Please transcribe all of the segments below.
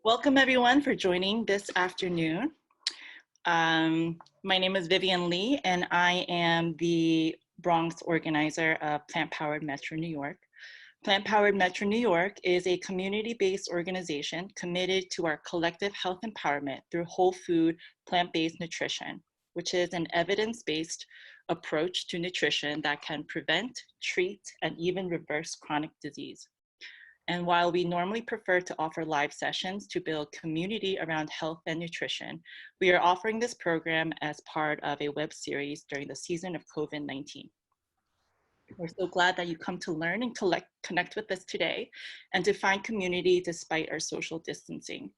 Welcome everyone for joining this afternoon. My name is Vivian Lee and I am the Bronx organizer of Plant Powered Metro New York. Plant Powered Metro New York is a community-based organization committed to our collective health empowerment through whole food, plant-based nutrition, which is an evidence-based approach to nutrition that can prevent, treat, and even reverse chronic disease. And while we normally prefer to offer live sessions to build community around health and nutrition, we are offering this program as part of a web series during the season of COVID-19. We're so glad that you come to learn and connect with us today and to find community despite our social distancing.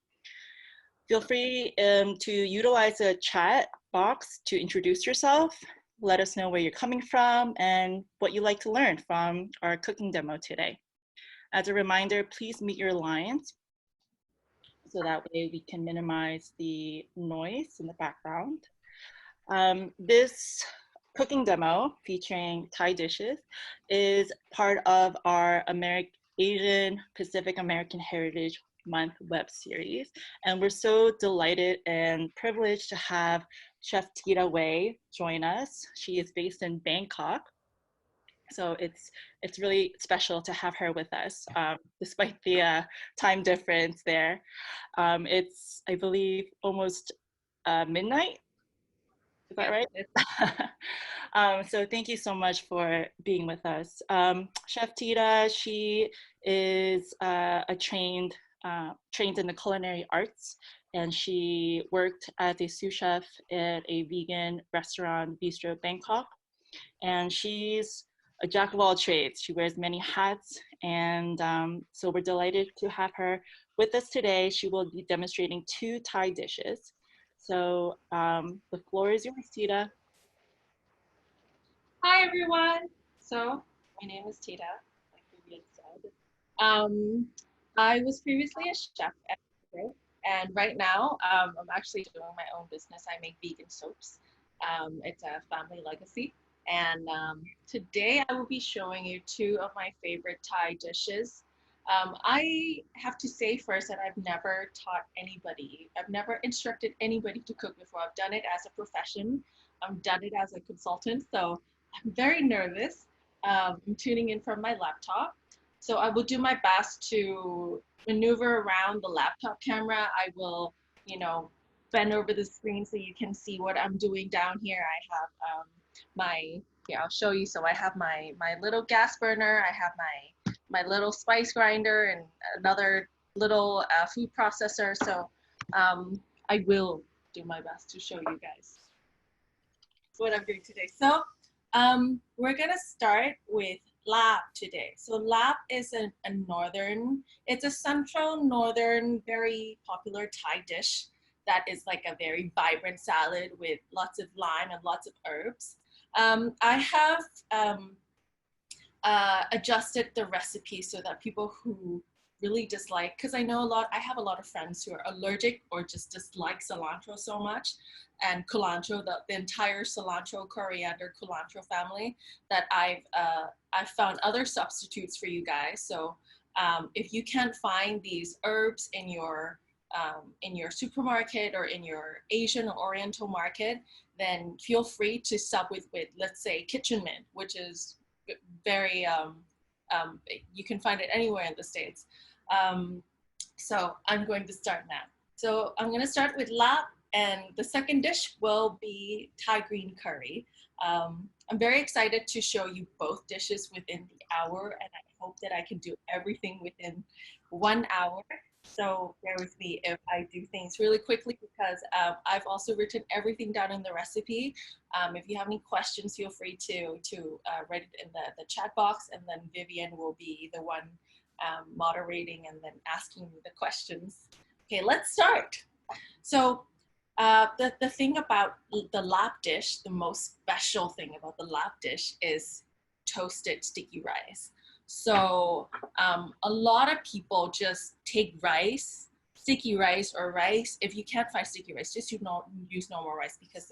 Feel free to utilize the chat box to introduce yourself, let us know where you're coming from and what you'd like to learn from our cooking demo today. As a reminder, please mute your lines so that way we can minimize the noise in the background. This cooking demo featuring Thai dishes is part of our Asian Pacific American Heritage Month web series. And we're so delighted and privileged to have Chef Tida Wei join us. She is based in Bangkok. So it's really special to have her with us, despite the time difference there. It's, I believe, almost midnight. Is that right? So thank you so much for being with us. Chef Tida, she is trained in the culinary arts, and she worked as a sous chef at a vegan restaurant, Vistro, Bangkok. And she's a jack of all trades. She wears many hats, and so we're delighted to have her with us today. She will be demonstrating 2 Thai dishes. So the floor is yours, Tida. Hi, everyone. So my name is Tida, like Vivian said. I was previously a chef at Vistro, and right now I'm actually doing my own business. I make vegan soaps. It's a family legacy. And today I will be showing you 2 of my favorite Thai dishes. I have to say first that I've never taught anybody, I've never instructed anybody to cook before. I've done it as a profession, I've done it as a consultant, so I'm very nervous. I'm tuning in from my laptop. So I will do my best to maneuver around the laptop camera. I will, bend over the screen so you can see what I'm doing down here. I have I'll show you. So I have my little gas burner. I have my little spice grinder and another little food processor. So I will do my best to show you guys what I'm doing today. So we're gonna start with Larb today. So Larb is it's a central northern, very popular Thai dish that is like a very vibrant salad with lots of lime and lots of herbs. I have adjusted the recipe so that people who really dislike, because I have a lot of friends who are allergic or just dislike cilantro so much, and culantro, the entire cilantro, coriander, culantro family, that I've found other substitutes for you guys. So if you can't find these herbs in your supermarket or in your Asian or Oriental market, then feel free to sub with let's say kitchen mint, which is very you can find it anywhere in the States. So I'm going to start now. So I'm going to start with Larb, and the second dish will be Thai green curry. I'm very excited to show you both dishes within the hour, and I hope that I can do everything within 1 hour. So bear with me if I do things really quickly, because I've also written everything down in the recipe. If you have any questions, feel free to write it in the chat box, and then Vivian will be the one moderating and then asking me the questions. Okay, let's start. So the thing about the Larb dish, the most special thing about the Larb dish is toasted sticky rice. So a lot of people just take rice, sticky rice or rice. If you can't find sticky rice, just use normal rice, because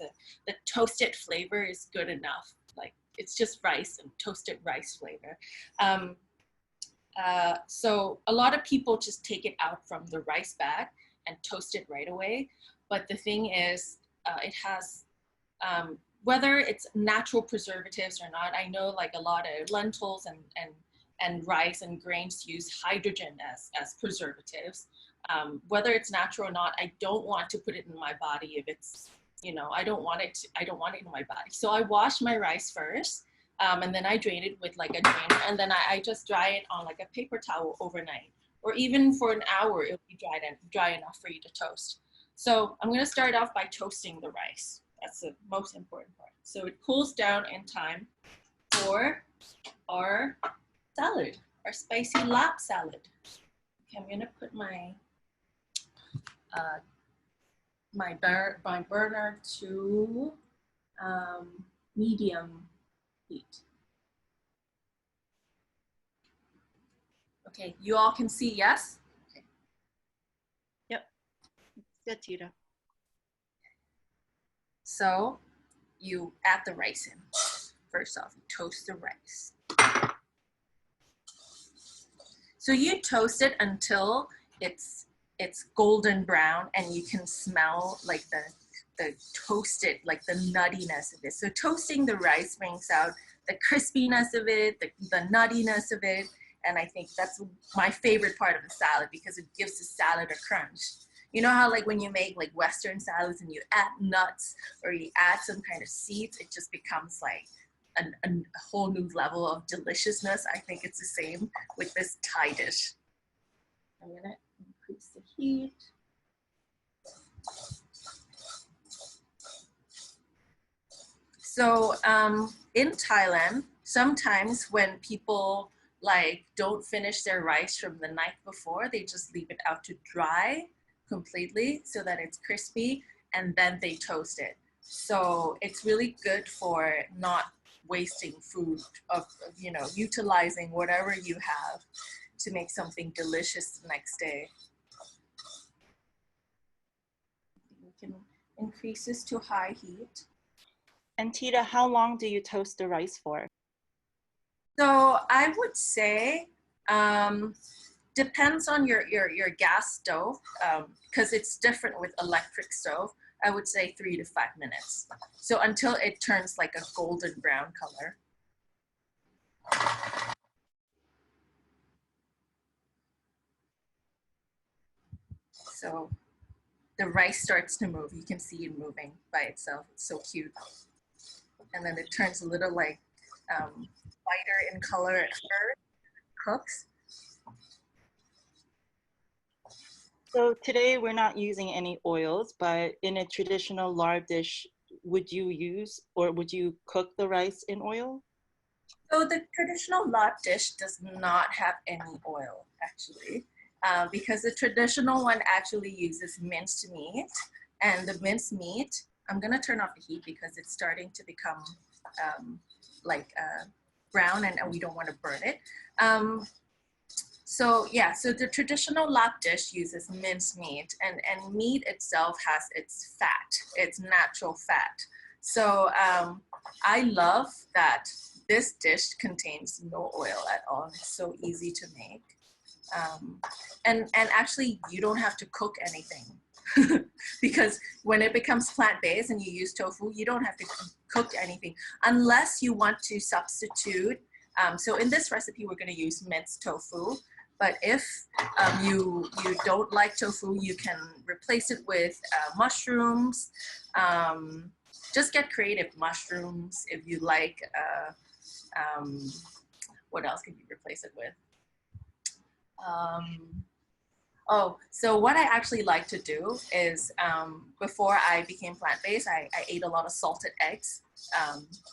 the toasted flavor is good enough. Like, it's just rice and toasted rice flavor. So a lot of people just take it out from the rice bag and toast it right away. But the thing is, it has, whether it's natural preservatives or not, I know like a lot of lentils and rice and grains use hydrogen as preservatives. Whether it's natural or not, I don't want to put it in my body if it's, you know, I don't want it in my body. So I wash my rice first, and then I drain it with like a drainer, and then I just dry it on like a paper towel overnight, or even for an hour, it'll be dry enough for you to toast. So I'm gonna start off by toasting the rice. That's the most important part. So it cools down in time for our salad, our spicy Larb salad. Okay, I'm gonna put my my burner to medium heat. Okay, you all can see, yes? Okay. Yep, good, Tida. So you add the rice in. First off, you toast the rice. So you toast it until it's golden brown, and you can smell like the toasted, like the nuttiness of it. So toasting the rice brings out the crispiness of it, the nuttiness of it, and I think that's my favorite part of the salad because it gives the salad a crunch. You know how like when you make like Western salads and you add nuts or you add some kind of seeds, it just becomes like a whole new level of deliciousness. I think it's the same with this Thai dish. I'm gonna increase the heat. So in Thailand, sometimes when people like don't finish their rice from the night before, they just leave it out to dry completely so that it's crispy, and then they toast it. So it's really good for not wasting food, of you know, utilizing whatever you have to make something delicious the next day. We can increase this to high heat. And Tida, how long do you toast the rice for? So I would say depends on your gas stove, because it's different with electric stove. I would say 3 to 5 minutes. So until it turns like a golden brown color. So the rice starts to move. You can see it moving by itself. It's so cute. And then it turns a little like lighter in color at first, cooks. So today we're not using any oils, but in a traditional Larb dish, would you use or would you cook the rice in oil? So the traditional Larb dish does not have any oil, actually, because the traditional one actually uses minced meat. And the minced meat, I'm gonna turn off the heat because it's starting to become brown, and we don't want to burn it. So yeah, so the traditional Larb dish uses minced meat, and meat itself has its fat, its natural fat. So I love that this dish contains no oil at all. It's so easy to make. And actually, you don't have to cook anything. Because when it becomes plant-based and you use tofu, you don't have to cook anything unless you want to substitute. So in this recipe, we're going to use minced tofu. But if you don't like tofu, you can replace it with mushrooms. Just get creative. Mushrooms, if you like. What else could you replace it with? Oh, so what I actually like to do is before I became plant-based, I ate a lot of salted eggs,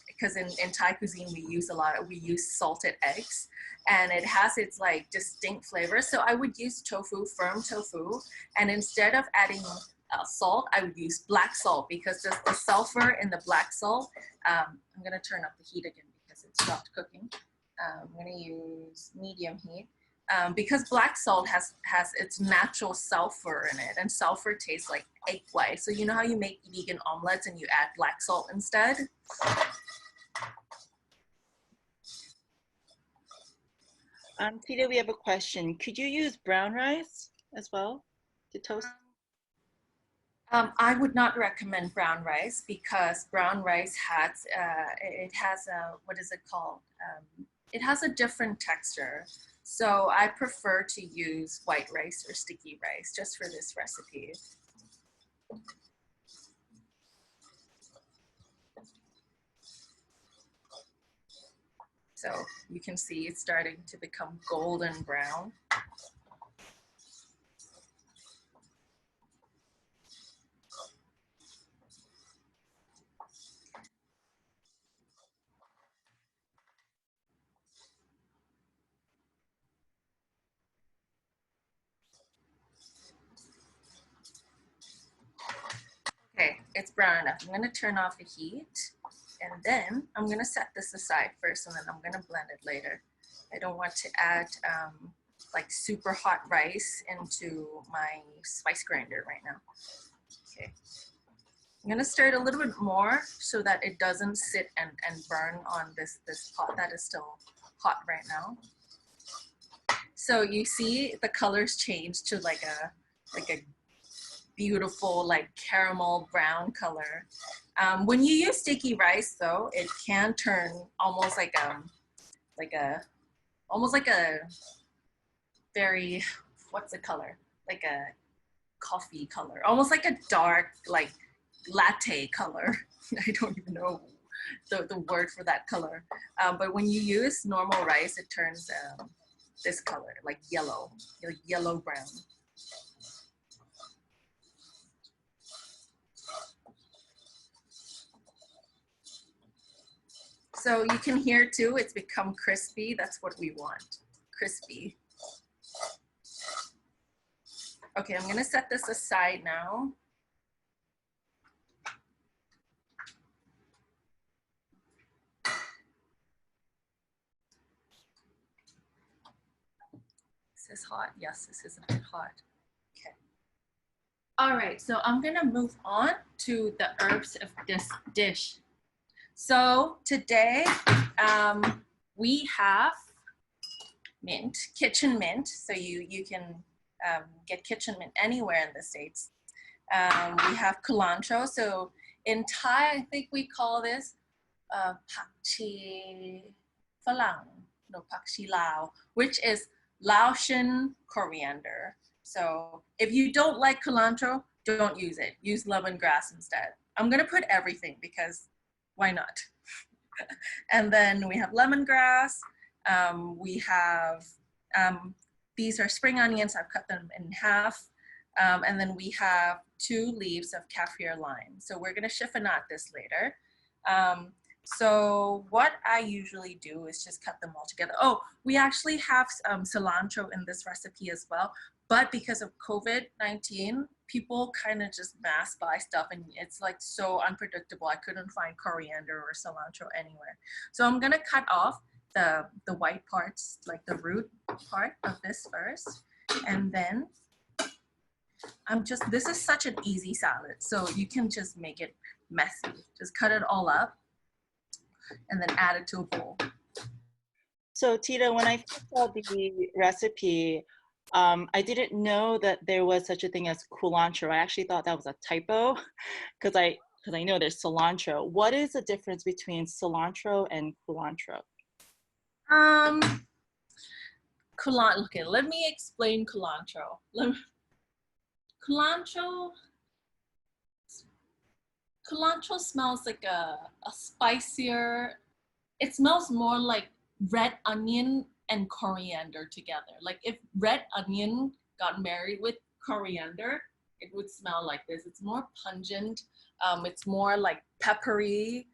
because in Thai cuisine we use salted eggs, and it has its like distinct flavor. So I would use tofu, firm tofu, and instead of adding salt, I would use black salt because the sulfur in the black salt. I'm gonna turn up the heat again because it stopped cooking. I'm gonna use medium heat. Because black salt has its natural sulfur in it, and sulfur tastes like egg white. So you know how you make vegan omelets and you add black salt instead? Tita, we have a question. Could you use brown rice as well to toast? I would not recommend brown rice because brown rice has it has a what is it called? It has a different texture. So I prefer to use white rice or sticky rice just for this recipe. So you can see it's starting to become golden brown. Okay, it's brown enough. I'm gonna turn off the heat and then I'm gonna set this aside first and then I'm gonna blend it later. I don't want to add like super hot rice into my spice grinder right now. Okay, I'm gonna stir it a little bit more so that it doesn't sit and burn on this pot that is still hot right now. So you see the colors change to like a beautiful like caramel brown color. When you use sticky rice though, it can turn almost like a very, what's the color? Like a coffee color, almost like a dark like latte color. I don't even know the word for that color. But when you use normal rice, it turns this color, like yellow brown. So you can hear too, it's become crispy. That's what we want, crispy. Okay, I'm gonna set this aside now. Is this hot? Yes, this is a bit hot. Okay. All right, so I'm gonna move on to the herbs of this dish. So today we have mint, kitchen mint. So you can get kitchen mint anywhere in the States. We have culantro. So in Thai, I think we call this pak chi phalang, no pak chi lao, which is Laotian coriander. So if you don't like culantro, don't use it. Use lemongrass instead. I'm gonna put everything because why not? And then we have lemongrass. We have, these are spring onions. I've cut them in half. And then we have 2 leaves of kaffir lime. So we're gonna chiffonade this later. So what I usually do is just cut them all together. Oh, we actually have cilantro in this recipe as well. But because of COVID-19, people kind of just mass buy stuff and it's like so unpredictable. I couldn't find coriander or cilantro anywhere. So I'm gonna cut off the white parts, like the root part of this first. And then this is such an easy salad. So you can just make it messy. Just cut it all up and then add it to a bowl. So Tita, when I first saw the recipe, I didn't know that there was such a thing as culantro. I actually thought that was a typo because I know there's cilantro. What is the difference between cilantro and culantro? Okay, let me explain culantro. Culantro smells like a spicier, it smells more like red onion and coriander together. Like if red onion got married with coriander, it would smell like this. It's more pungent. It's more like peppery.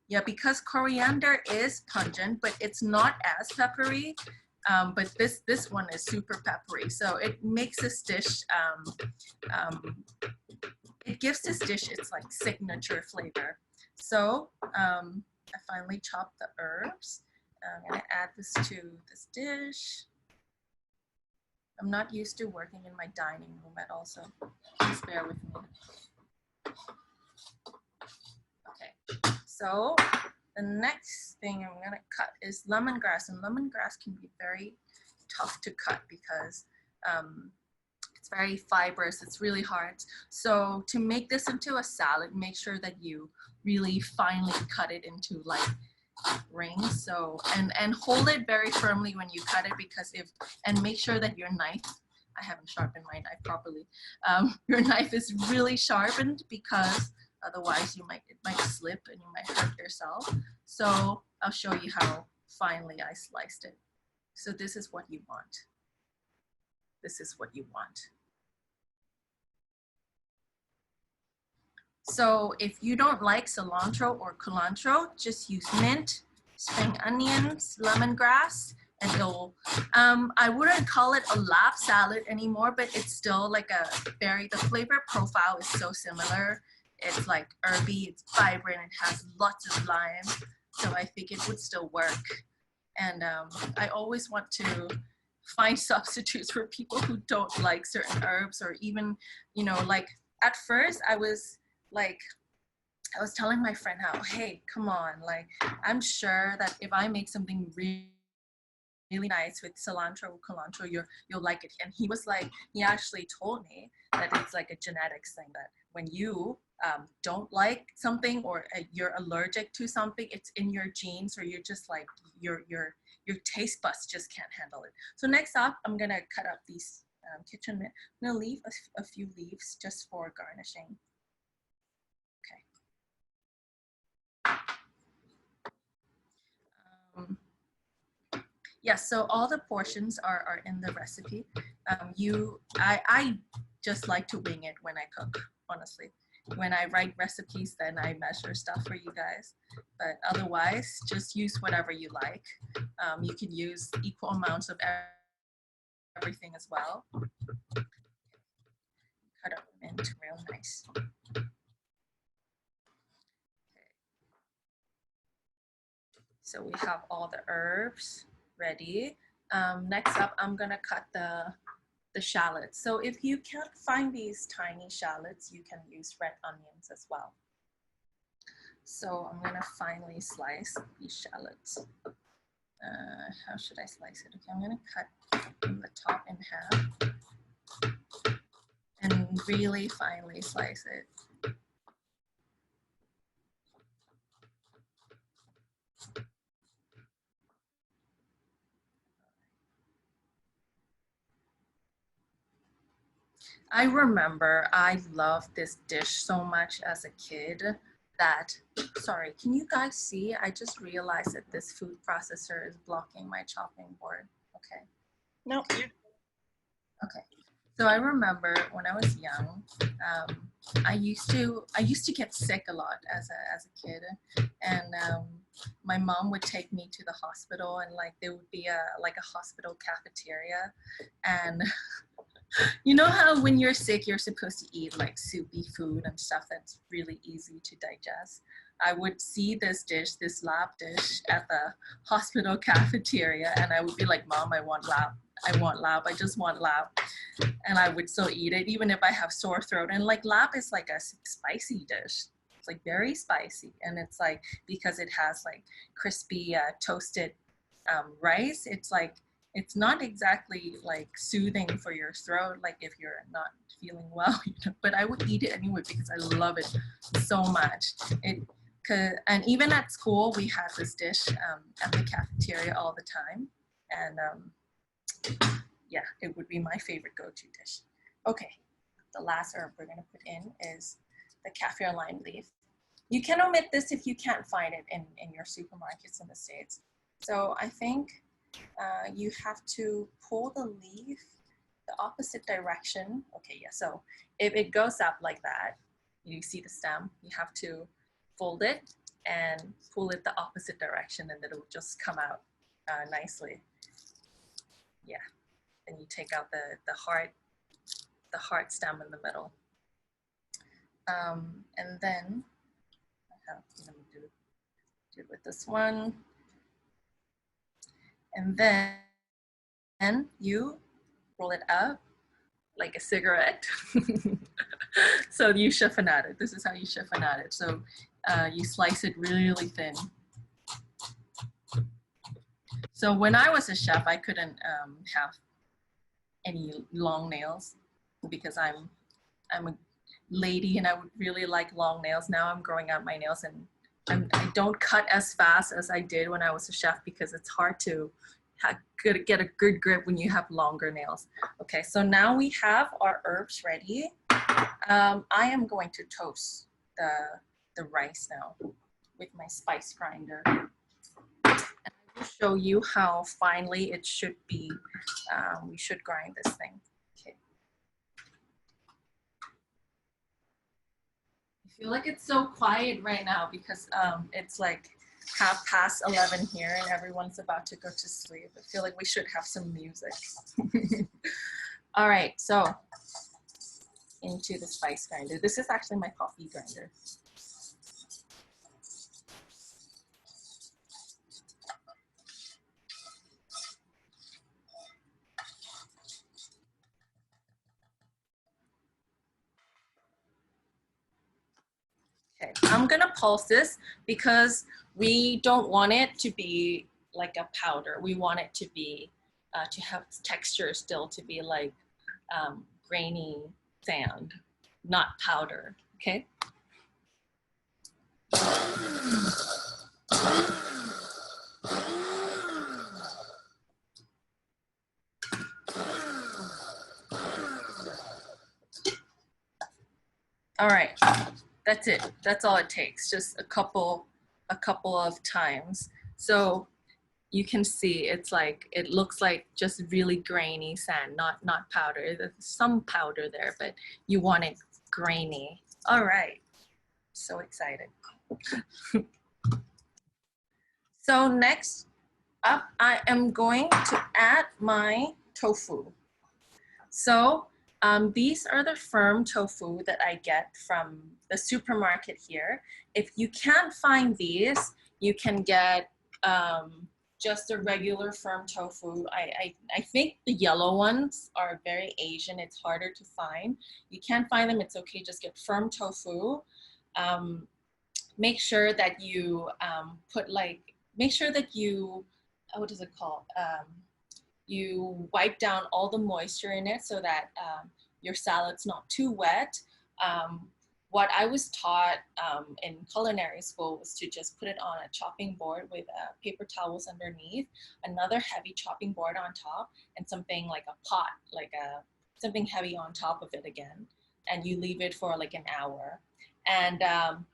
Yeah, because coriander is pungent, but it's not as peppery. But this one is super peppery. So it makes this dish, it gives this dish its like signature flavor. So I finally chopped the herbs. I'm gonna add this to this dish. I'm not used to working in my dining room at all, so please bear with me. Okay, so The next thing I'm gonna cut is lemongrass, and lemongrass can be very tough to cut because it's very fibrous, it's really hard. So to make this into a salad, make sure that you really finely cut it into like rings. So, and hold it very firmly when you cut it, because and make sure that your knife, I haven't sharpened my knife properly, your knife is really sharpened, because otherwise it might slip and you might hurt yourself. So I'll show you how finely I sliced it. So this is what you want. This is what you want. So if you don't like cilantro or culantro, just use mint, spring onions, lemongrass, and it'll, I wouldn't call it a Larb salad anymore, but it's still like the flavor profile is so similar. It's like herby, it's vibrant, it has lots of lime. So I think it would still work. And I always want to find substitutes for people who don't like certain herbs, or even, like at first I was telling my friend how, hey, come on, like I'm sure that if I make something really nice with cilantro, culantro, you'll like it. And he was like, he actually told me that it's like a genetics thing, that when you don't like something, or you're allergic to something, it's in your genes, or you're just like your taste buds just can't handle it. So next up, I'm gonna cut up these kitchen mint. I'm gonna leave a few leaves just for garnishing. Yes, so all the portions are in the recipe. I just like to wing it when I cook, honestly. When I write recipes, then I measure stuff for you guys. But otherwise, just use whatever you like. You can use equal amounts of everything as well. Cut up mint real nice. So we have all the herbs ready. Next up, I'm gonna cut the shallots. So if you can't find these tiny shallots, you can use red onions as well. So I'm gonna finely slice these shallots. How should I slice it? Okay, I'm gonna cut from the top in half and really finely slice it. I remember I loved this dish so much as a kid that, sorry, can you guys see? I just realized that this food processor is blocking my chopping board. Okay. No. Okay. So I remember when I was young, I used to get sick a lot as a kid, and my mom would take me to the hospital, and like there would be a hospital cafeteria, and you know how when you're sick, you're supposed to eat like soupy food and stuff that's really easy to digest. I would see this dish, this Larb dish at the hospital cafeteria, and I would be like, Mom, I want Larb. I want Larb. I just want Larb. And I would still eat it, even if I have sore throat. And like Larb is like a spicy dish. It's like very spicy. And it's like, because it has like crispy toasted rice, it's like, it's not exactly like soothing for your throat, like if you're not feeling well, but I would eat it anyway because I love it so much. And even at school, we had this dish at the cafeteria all the time. And yeah, it would be my favorite go-to dish. Okay, the last herb we're gonna put in is the kaffir lime leaf. You can omit this if you can't find it in your supermarkets in the States. So I think you have to pull the leaf the opposite direction. Okay, yeah, so if it goes up like that, you see the stem, you have to fold it and pull it the opposite direction, and it'll just come out nicely. Yeah, and you take out the hard stem in the middle. And then let me do it with this one. And then you roll it up like a cigarette. So you chiffonade it. This is how you chiffonade it. So you slice it really thin. So when I was a chef, I couldn't have any long nails because I'm a lady and I would really like long nails. Now I'm growing out my nails and I don't cut as fast as I did when I was a chef because it's hard to get a good grip when you have longer nails. Okay, so now we have our herbs ready. I am going to toast the rice now with my spice grinder. And I will show you how finely it should be. We should grind this thing. Okay. I feel like it's so quiet right now because it's like 11:30 here and everyone's about to go to sleep. I feel like we should have some music. All right, so into the spice grinder. This is actually my coffee grinder. Okay, I'm gonna pulse this because we don't want it to be like a powder. We want it to be, to have texture still to be like grainy sand, not powder, okay? All right, that's it. That's all it takes, just a couple of times. So you can see it's like, it looks like just really grainy sand, not powder. There's some powder there, but you want it grainy. All right, so excited. So next up, I am going to add my tofu. So these are the firm tofu that I get from the supermarket here. If you can't find these, you can get just a regular firm tofu. I think the yellow ones are very Asian. It's harder to find. You can't find them, it's okay. Just get firm tofu. Make sure that you make sure that you, what is it called? You wipe down all the moisture in it so that your salad's not too wet. What I was taught in culinary school was to just put it on a chopping board with paper towels underneath, another heavy chopping board on top, and something like a pot, something heavy on top of it again. And you leave it for like an hour. And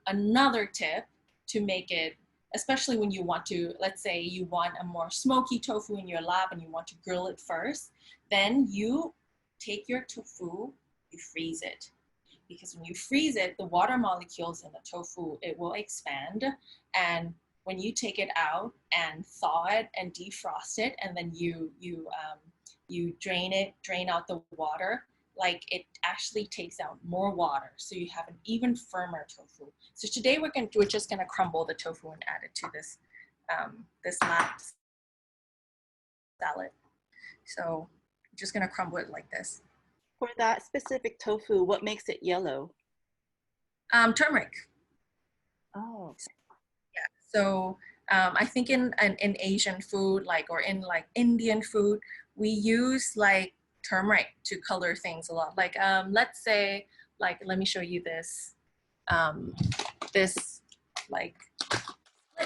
another tip to make it, especially when you want to, let's say you want a more smoky tofu in your lab and you want to grill it first, then you take your tofu, you freeze it. Because when you freeze it, the water molecules in the tofu, it will expand. And when you take it out and thaw it and defrost it, and then you drain out the water, like it actually takes out more water. So you have an even firmer tofu. So today we're just gonna crumble the tofu and add it to this, this last salad. So I'm just gonna crumble it like this. For that specific tofu, what makes it yellow? Turmeric. Oh. Yeah. So I think in Asian food, or in Indian food, we use turmeric to color things a lot. Let's say, let me show you this, this split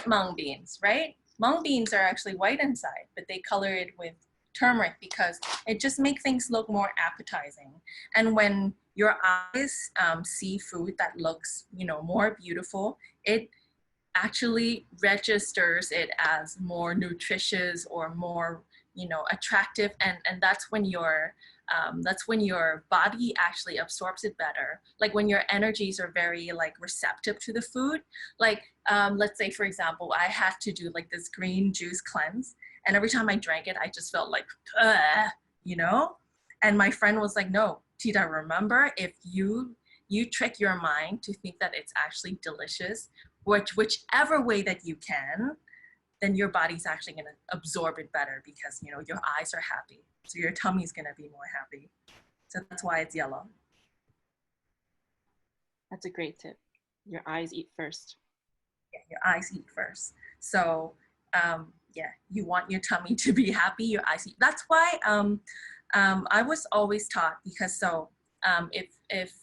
mung beans, right? Mung beans are actually white inside, but they color it with turmeric because it just makes things look more appetizing. And when your eyes see food that looks, more beautiful, it actually registers it as more nutritious or more, attractive, and that's when your body actually absorbs it better. Like when your energies are very receptive to the food. Let's say, for example, I had to do this green juice cleanse, and every time I drank it, I just felt like, and my friend was like, no, Tida, remember, if you trick your mind to think that it's actually delicious, whichever way that you can, then your body's actually going to absorb it better because, your eyes are happy. So your tummy's going to be more happy. So that's why it's yellow. That's a great tip. Your eyes eat first. Yeah, your eyes eat first. So yeah, you want your tummy to be happy, your eyes. That's why I was always taught, because if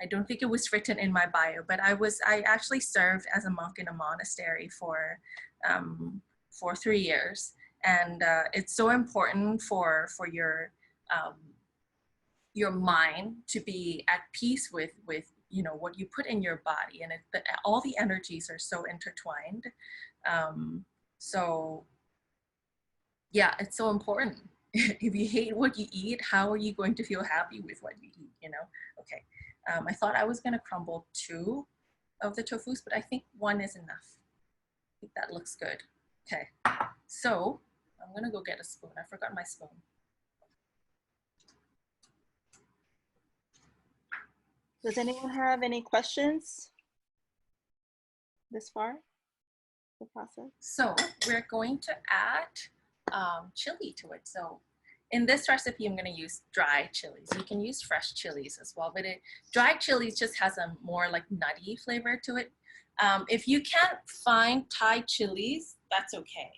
I don't think it was written in my bio, but I actually served as a monk in a monastery for 3 years, and it's so important for your mind to be at peace with what you put in your body, and all the energies are so intertwined. So yeah, it's so important. If you hate what you eat, how are you going to feel happy with what you eat, Okay. I thought I was going to crumble 2 of the tofus, but I think 1 is enough. I think that looks good. Okay, so I'm going to go get a spoon. I forgot my spoon. Does anyone have any questions this far, the process? So we're going to add chili to it. So in this recipe, I'm going to use dry chilies. You can use fresh chilies as well, but dry chilies just has a more like nutty flavor to it. If you can't find Thai chilies, that's okay.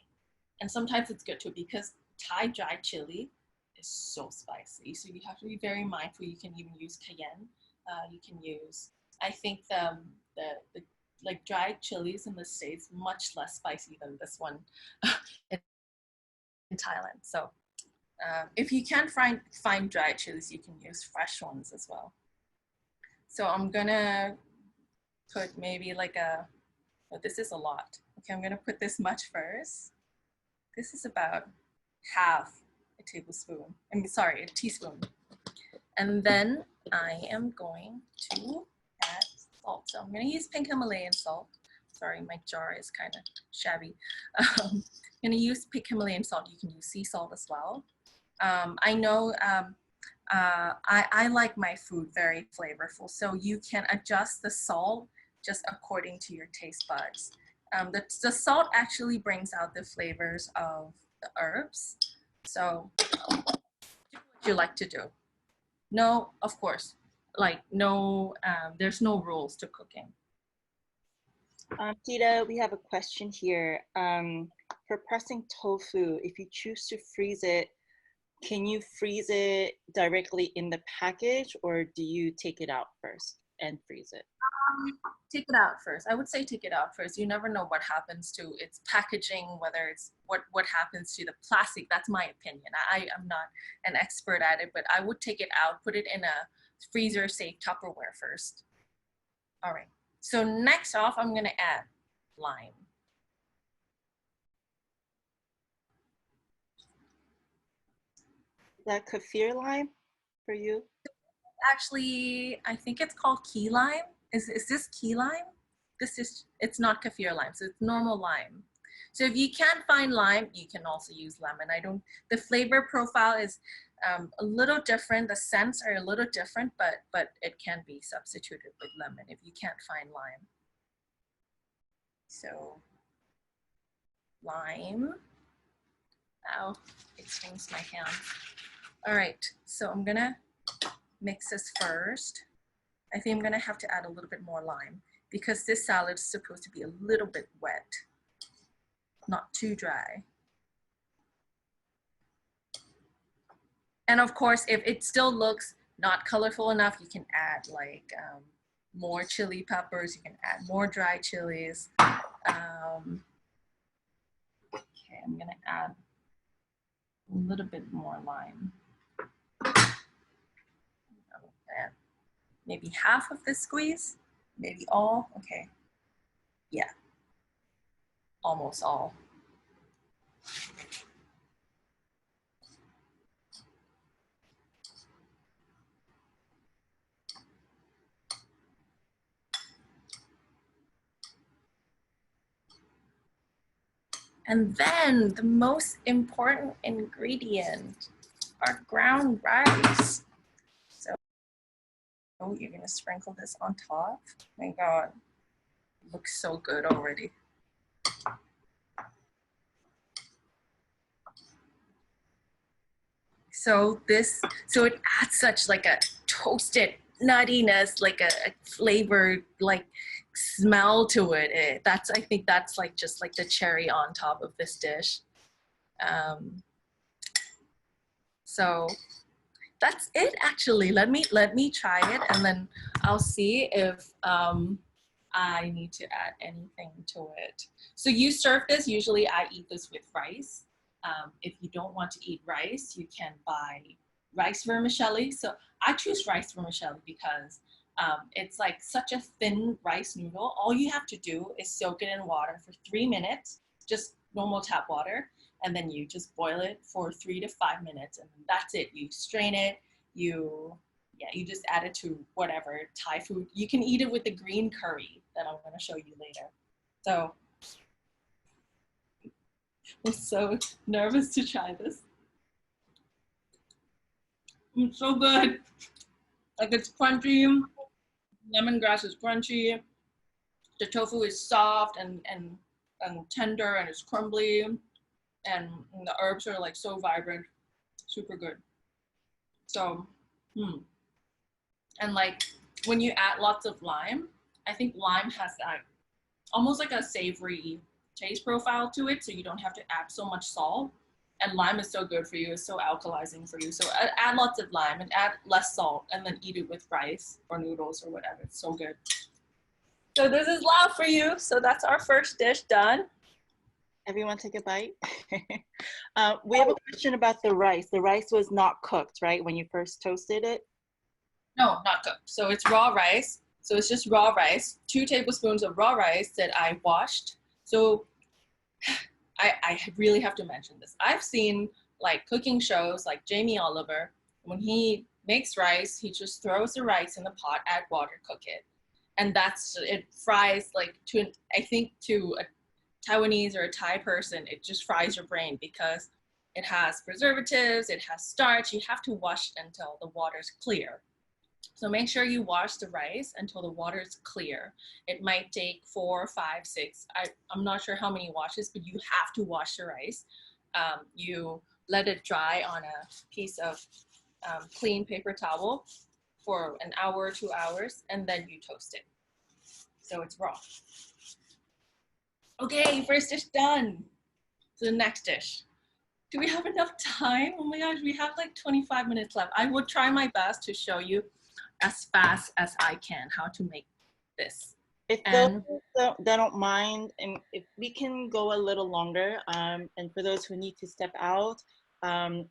And sometimes it's good too, because Thai dry chili is so spicy. So you have to be very mindful. You can even use cayenne. You can use, I think the like dried chilies in the States, much less spicy than this one in Thailand. So if you can't find dried chilies, you can use fresh ones as well. So I'm gonna put maybe like this is a lot. Okay, I'm gonna put this much first. This is about half a tablespoon. A teaspoon. And then I am going to add salt. So I'm going to use pink Himalayan salt. Sorry, my jar is kind of shabby. I'm going to use pink Himalayan salt. You can use sea salt as well. I know I like my food very flavorful, so you can adjust the salt just according to your taste buds. The salt actually brings out the flavors of the herbs. So do what you like to do. No, of course, like no, there's no rules to cooking. Tida, we have a question here. For pressing tofu, if you choose to freeze it, can you freeze it directly in the package, or do you take it out first and freeze it? Take it out first. I would say take it out first. You never know what happens to its packaging, whether it's what happens to the plastic. That's my opinion. I am not an expert at it, but I would take it out, put it in a freezer safe Tupperware first. All right. So next off, I'm going to add lime. Is that kaffir lime for you? Actually, I think it's called key lime. Is this key lime? It's not kaffir lime, so it's normal lime. So if you can't find lime, you can also use lemon. The flavor profile is a little different. The scents are a little different, but it can be substituted with lemon if you can't find lime. So lime. Ow, it stings my hand. All right, so I'm gonna mix this first. I think I'm gonna have to add a little bit more lime because this salad is supposed to be a little bit wet, not too dry. And of course, if it still looks not colorful enough, you can add like more chili peppers, you can add more dry chilies. Okay, I'm gonna add a little bit more lime. Maybe half of this squeeze, maybe all, okay. Yeah, almost all. And then the most important ingredient, our ground rice. So you're gonna sprinkle this on top. Oh my God, it looks so good already. So it adds such like a toasted nuttiness, like a flavored like smell to it. I think that's like just like the cherry on top of this dish. So that's it actually. Let me try it and then I'll see if I need to add anything to it. So you serve this, usually I eat this with rice. If you don't want to eat rice, you can buy rice vermicelli. So I choose rice vermicelli because it's like such a thin rice noodle. All you have to do is soak it in water for 3 minutes, just normal tap water, and then you just boil it for 3 to 5 minutes, and that's it. You strain it, you just add it to whatever Thai food. You can eat it with the green curry that I'm going to show you later. So I'm so nervous to try this. It's so good. Like it's crunchy. Lemongrass is crunchy. The tofu is soft and tender and it's crumbly. And the herbs are like so vibrant. Super good. So, and like when you add lots of lime, I think lime has that almost like a savory taste profile to it, so you don't have to add so much salt. And lime is so good for you, it's so alkalizing for you. So add lots of lime and add less salt and then eat it with rice or noodles or whatever. It's so good. So this is Lao for you. So that's our first dish done. Everyone take a bite. We have a question about the rice. The rice was not cooked, right, when you first toasted it? No, not cooked. So it's raw rice. So it's just raw rice, 2 tablespoons of raw rice that I washed. So I really have to mention this. I've seen like cooking shows like Jamie Oliver. When he makes rice, he just throws the rice in the pot, add water, cook it. And it fries like I think to a Taiwanese or a Thai person, it just fries your brain because it has preservatives, it has starch. You have to wash until the water's clear. So make sure you wash the rice until the water is clear. It might take 4, 5, 6. I'm not sure how many washes, but you have to wash the rice. You let it dry on a piece of clean paper towel for an hour, 2 hours, and then you toast it. So it's raw. Okay, first dish done. So the next dish. Do we have enough time? Oh my gosh, we have like 25 minutes left. I will try my best to show you as fast as I can how to make this. If those that don't mind, and if we can go a little longer, and for those who need to step out,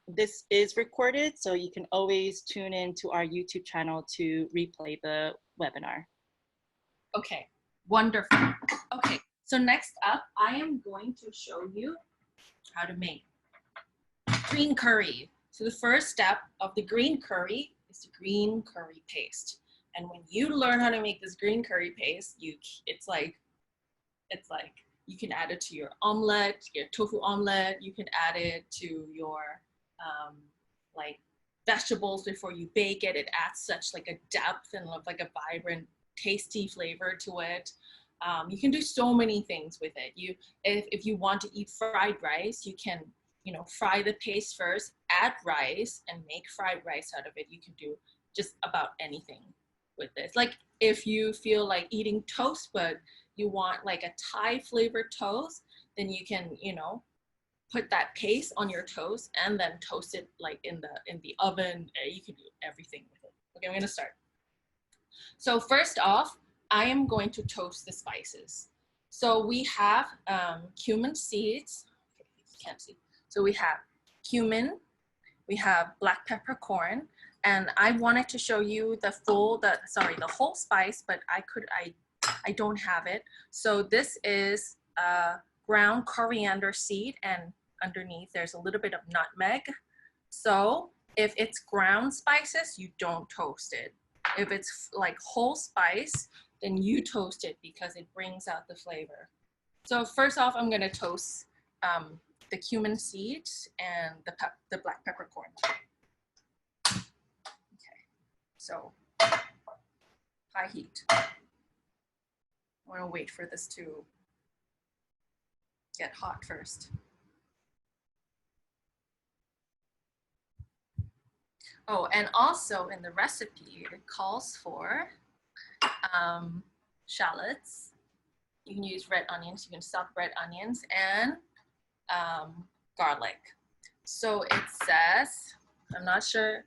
this is recorded, so you can always tune in to our YouTube channel to replay the webinar. Okay, wonderful. Okay, so next up, I am going to show you how to make green curry. So the first step of the green curry is the green curry paste. And when you learn how to make this green curry paste, it's like you can add it to your omelet, your tofu omelet. You can add it to your like vegetables before you bake it. It adds such like a depth and like a vibrant, tasty flavor to it. You can do so many things with it. If you want to eat fried rice, you can fry the paste first, add rice, and make fried rice out of it. You can do just about anything with this. Like if you feel like eating toast, but you want like a Thai flavored toast, then you can, put that paste on your toast and then toast it like in the oven. You can do everything with it. Okay, I'm gonna start. So first off, I am going to toast the spices. So we have cumin seeds. Okay, you can't see. So we have cumin, we have black peppercorn, and I wanted to show you the whole spice, but I don't have it. So this is ground coriander seed, and underneath there's a little bit of nutmeg. So if it's ground spices, you don't toast it. If it's like whole spice, then you toast it because it brings out the flavor. So first off, I'm gonna toast the cumin seeds and the black peppercorn. Okay, so high heat. I want to wait for this to get hot first. Oh, and also in the recipe, it calls for shallots. You can use red onions, you can stuff red onions, and garlic. So it says, I'm not sure.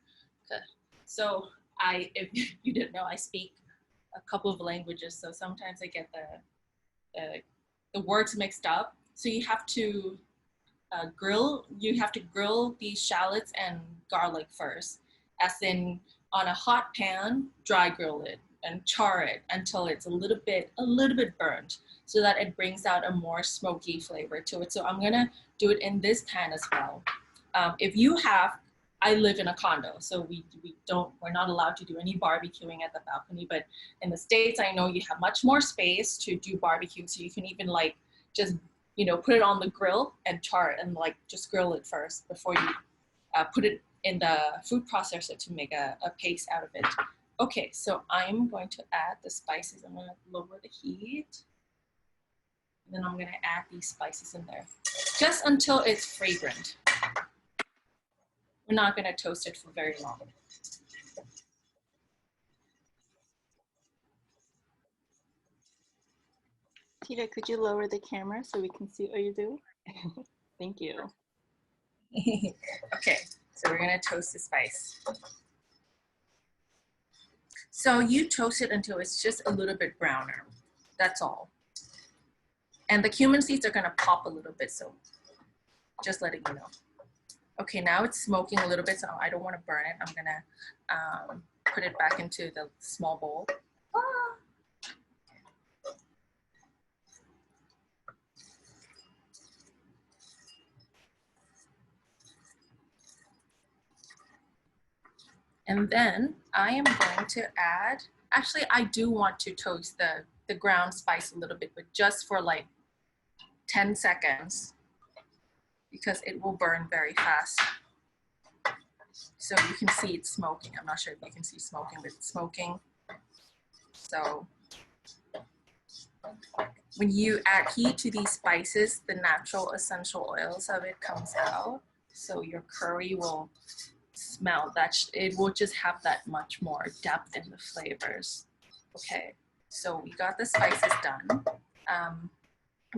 So if you didn't know, I speak a couple of languages, so sometimes I get the words mixed up. So you have to grill these shallots and garlic first, as in on a hot pan, dry grill it and char it until it's a little bit burnt, so that it brings out a more smoky flavor to it. So I'm gonna do it in this pan as well. I live in a condo, so we're not allowed to do any barbecuing at the balcony, but in the States, I know you have much more space to do barbecue, so you can even like just, put it on the grill and char it and like just grill it first before you put it in the food processor to make a paste out of it. Okay, so I'm going to add the spices. I'm gonna lower the heat. And then I'm gonna add these spices in there, just until it's fragrant. We're not gonna toast it for very long. Tida, could you lower the camera so we can see what you do? Thank you. Okay, so we're gonna toast the spice. So you toast it until it's just a little bit browner. That's all. And the cumin seeds are gonna pop a little bit, so just letting you know. Okay, now it's smoking a little bit, so I don't want to burn it. I'm gonna put it back into the small bowl. And then I am going to add, actually I do want to toast the ground spice a little bit, but just for like 10 seconds, because it will burn very fast. So you can see it's smoking. I'm not sure if you can see smoking, but it's smoking. So when you add heat to these spices, the natural essential oils of it comes out. So your curry will smell that, it will just have that much more depth in the flavors. Okay, so we got the spices done. I'm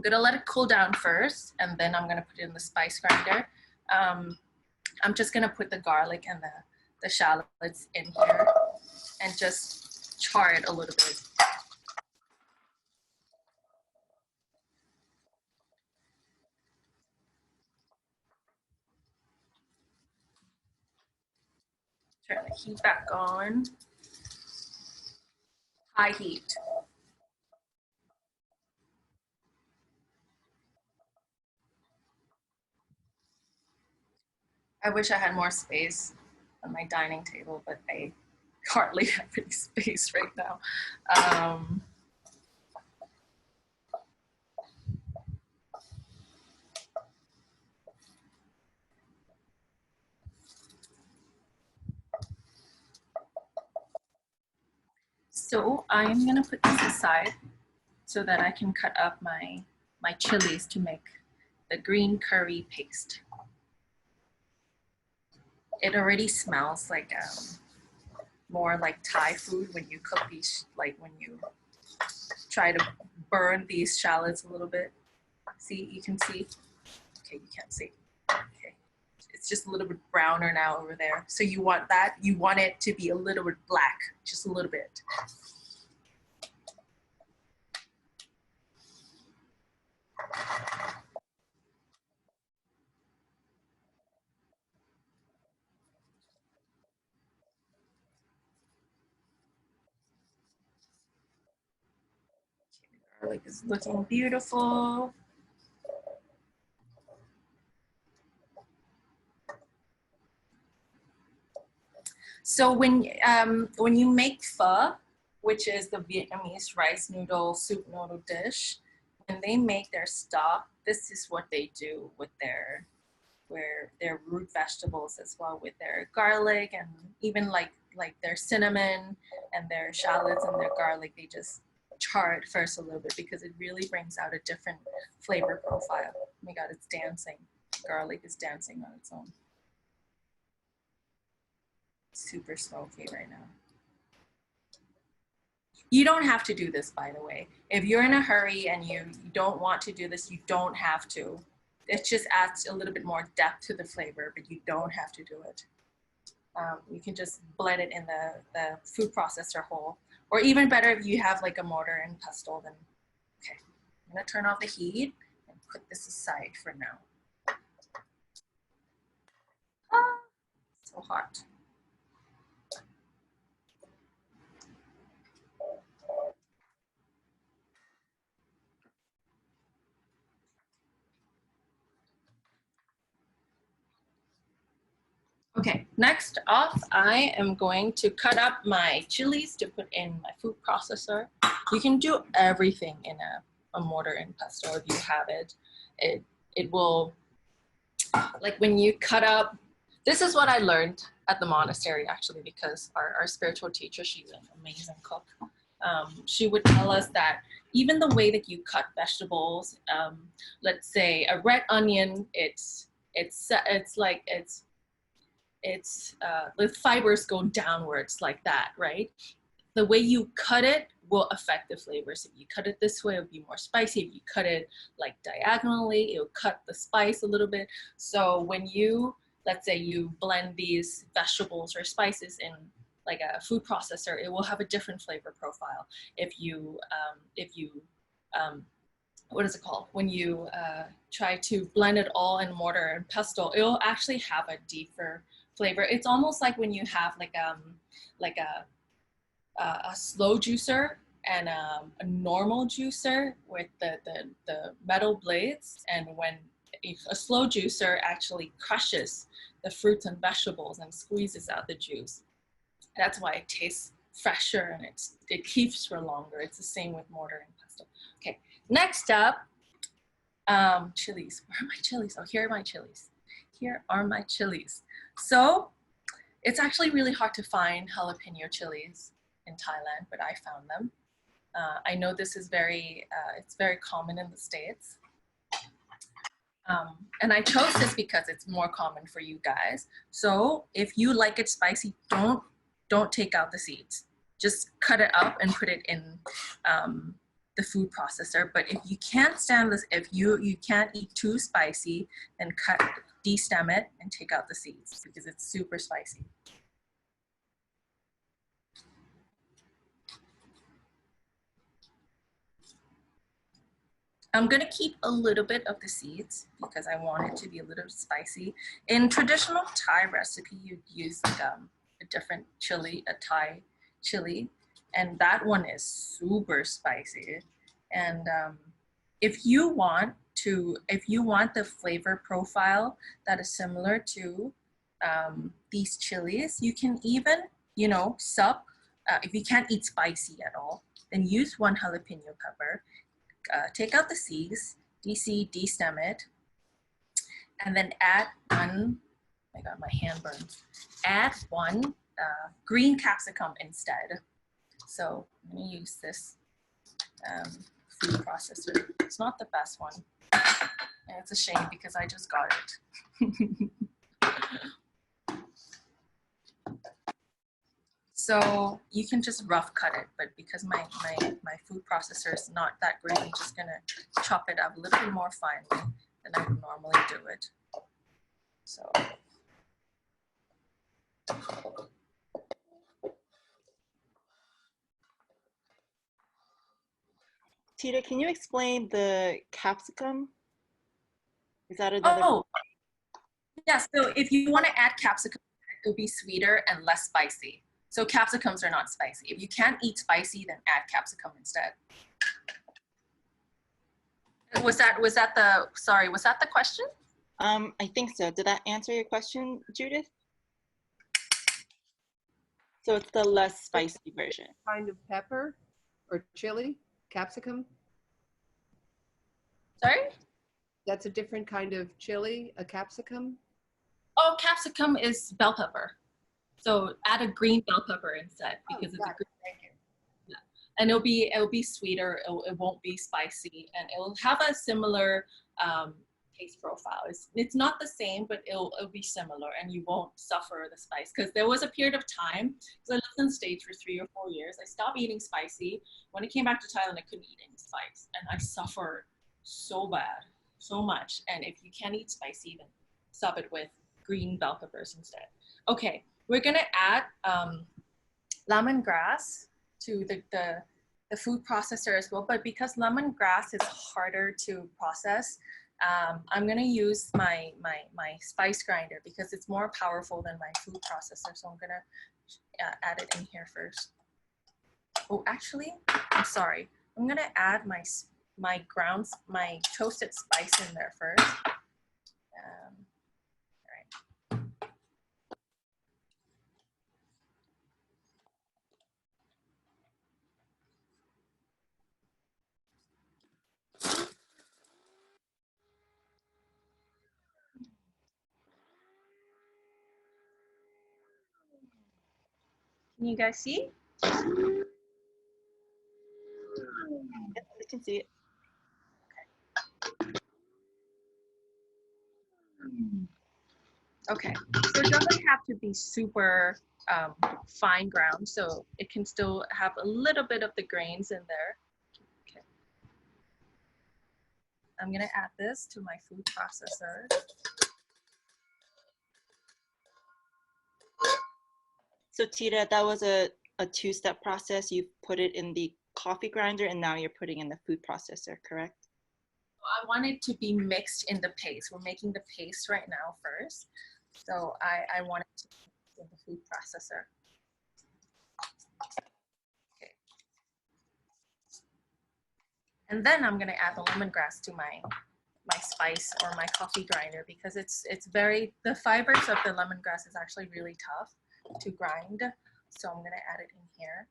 gonna let it cool down first, and then I'm gonna put it in the spice grinder. I'm just gonna put the garlic and the shallots in here and just char it a little bit. Turn the heat back on. High heat. I wish I had more space on my dining table, but I hardly have any space right now. So I'm gonna put this aside so that I can cut up my chilies to make the green curry paste. It already smells like more like Thai food when you cook these, like when you try to burn these shallots a little bit. See, you can see. Okay, you can't see. Okay, it's just a little bit browner now over there. So you want that, you want it to be a little bit black, just a little bit. Garlic is looking beautiful. So when you make pho, which is the Vietnamese rice noodle soup noodle dish, when they make their stock, this is what they do with their root vegetables as well, with their garlic and even like their cinnamon and their shallots and their garlic. They just char it first a little bit because it really brings out a different flavor profile. Oh my God, it's dancing. Garlic is dancing on its own. super smoky right now. You don't have to do this, by the way. If you're in a hurry and you don't want to do this, you don't have to. It just adds a little bit more depth to the flavor, but you don't have to do it. You can just blend it in the food processor hole. Or even better, if you have like a mortar and pestle, then okay. I'm gonna turn off the heat and put this aside for now. Ah, so hot. Okay, next off, I am going to cut up my chilies to put in my food processor. You can do everything in a mortar and pestle if you have it. It will, like when you cut up, this is what I learned at the monastery actually, because our spiritual teacher, she's an amazing cook. She would tell us that even the way that you cut vegetables, let's say a red onion, the fibers go downwards like that, right? The way you cut it will affect the flavors. If you cut it this way, it'll be more spicy. If you cut it like diagonally, it'll cut the spice a little bit. So when you, let's say you blend these vegetables or spices in like a food processor, it will have a different flavor profile. If you what is it called? When you try to blend it all in mortar and pestle, it'll actually have a deeper flavor. It's almost like when you have like a slow juicer and a normal juicer with the metal blades, and when a slow juicer actually crushes the fruits and vegetables and squeezes out the juice. That's why it tastes fresher and it keeps for longer. It's the same with mortar and pestle. Okay, next up, chilies. Where are my chilies? Oh, here are my chilies. Here are my chilies. So it's actually really hard to find jalapeno chilies in Thailand, but I found them. I know this is it's very common in the States. And I chose this because it's more common for you guys. So if you like it spicy, don't take out the seeds. Just cut it up and put it in the food processor. But if you can't stand this, if you can't eat too spicy, then destem it and take out the seeds because it's super spicy. I'm gonna keep a little bit of the seeds because I want it to be a little spicy. In traditional Thai recipe, you'd use like a different chili, a Thai chili, and that one is super spicy. And if you want the flavor profile that is similar to these chilies, you can even, if you can't eat spicy at all, then use one jalapeno pepper. Take out the seeds, destem it, and then add one, oh my God, my hand burns. Add one green capsicum instead. So I'm gonna use this food processor. It's not the best one, and it's a shame because I just got it. So you can just rough cut it, but because my food processor is not that great, I'm just gonna chop it up a little bit more finely than I would normally do it. So. Tida, can you explain the capsicum? Is that another? Oh, yeah, so if you wanna add capsicum, it will be sweeter and less spicy. So capsicums are not spicy. If you can't eat spicy, then add capsicum instead. Was that the question? I think so. Did that answer your question, Judith? So it's the less spicy version. Kind of pepper or chili, capsicum? Sorry? That's a different kind of chili, a capsicum? Oh, capsicum is bell pepper. So add a green bell pepper instead because it's a green. Thank you. Yeah. And it'll be sweeter. It won't be spicy, and it'll have a similar taste profile. It's not the same, but it'll be similar, and you won't suffer the spice. Because there was a period of time, because I lived in the States for 3 or 4 years, I stopped eating spicy. When I came back to Thailand, I couldn't eat any spice, and I suffered so bad, so much. And if you can't eat spicy, then sub it with green bell peppers instead. Okay, we're gonna add lemongrass to the food processor as well, but because lemongrass is harder to process, I'm gonna use my spice grinder because it's more powerful than my food processor. So I'm gonna add it in here first. Oh, actually, I'm sorry. I'm gonna add my toasted spice in there first. All right. Can you guys see? Yes, I can see it. Okay, so it doesn't have to be super fine ground, so it can still have a little bit of the grains in there. Okay. I'm gonna add this to my food processor. So Tida, that was a two-step process. You put it in the coffee grinder and now you're putting in the food processor, correct? I want it to be mixed in the paste. We're making the paste right now first. So I want it to be in the food processor. Okay. And then I'm gonna add the lemongrass to my spice or my coffee grinder because the fibers of the lemongrass is actually really tough to grind. So I'm gonna add it in here.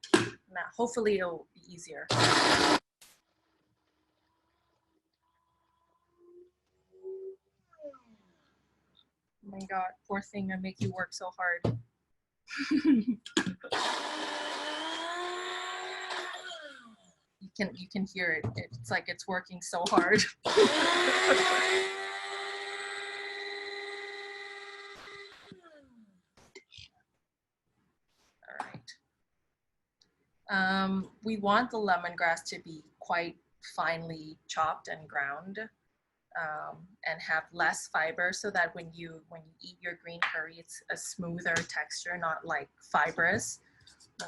Now, hopefully it'll be easier. Oh my God, poor thing, I make you work so hard. You can hear it. It's like it's working so hard. All right. We want the lemongrass to be quite finely chopped and ground. And have less fiber so that when you eat your green curry, it's a smoother texture, not like fibrous.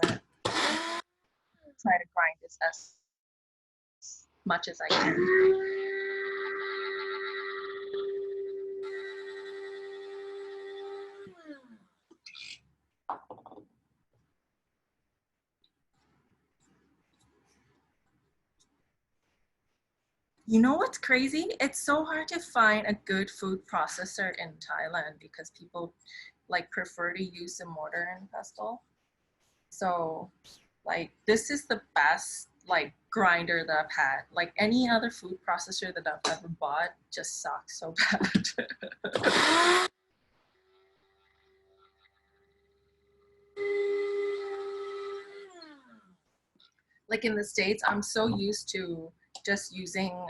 Try to grind this as much as I can. You know what's crazy? It's so hard to find a good food processor in Thailand because people like prefer to use the mortar and pestle. So like this is the best like grinder that I've had. Like any other food processor that I've ever bought just sucks so bad. Like in the States, I'm so used to just using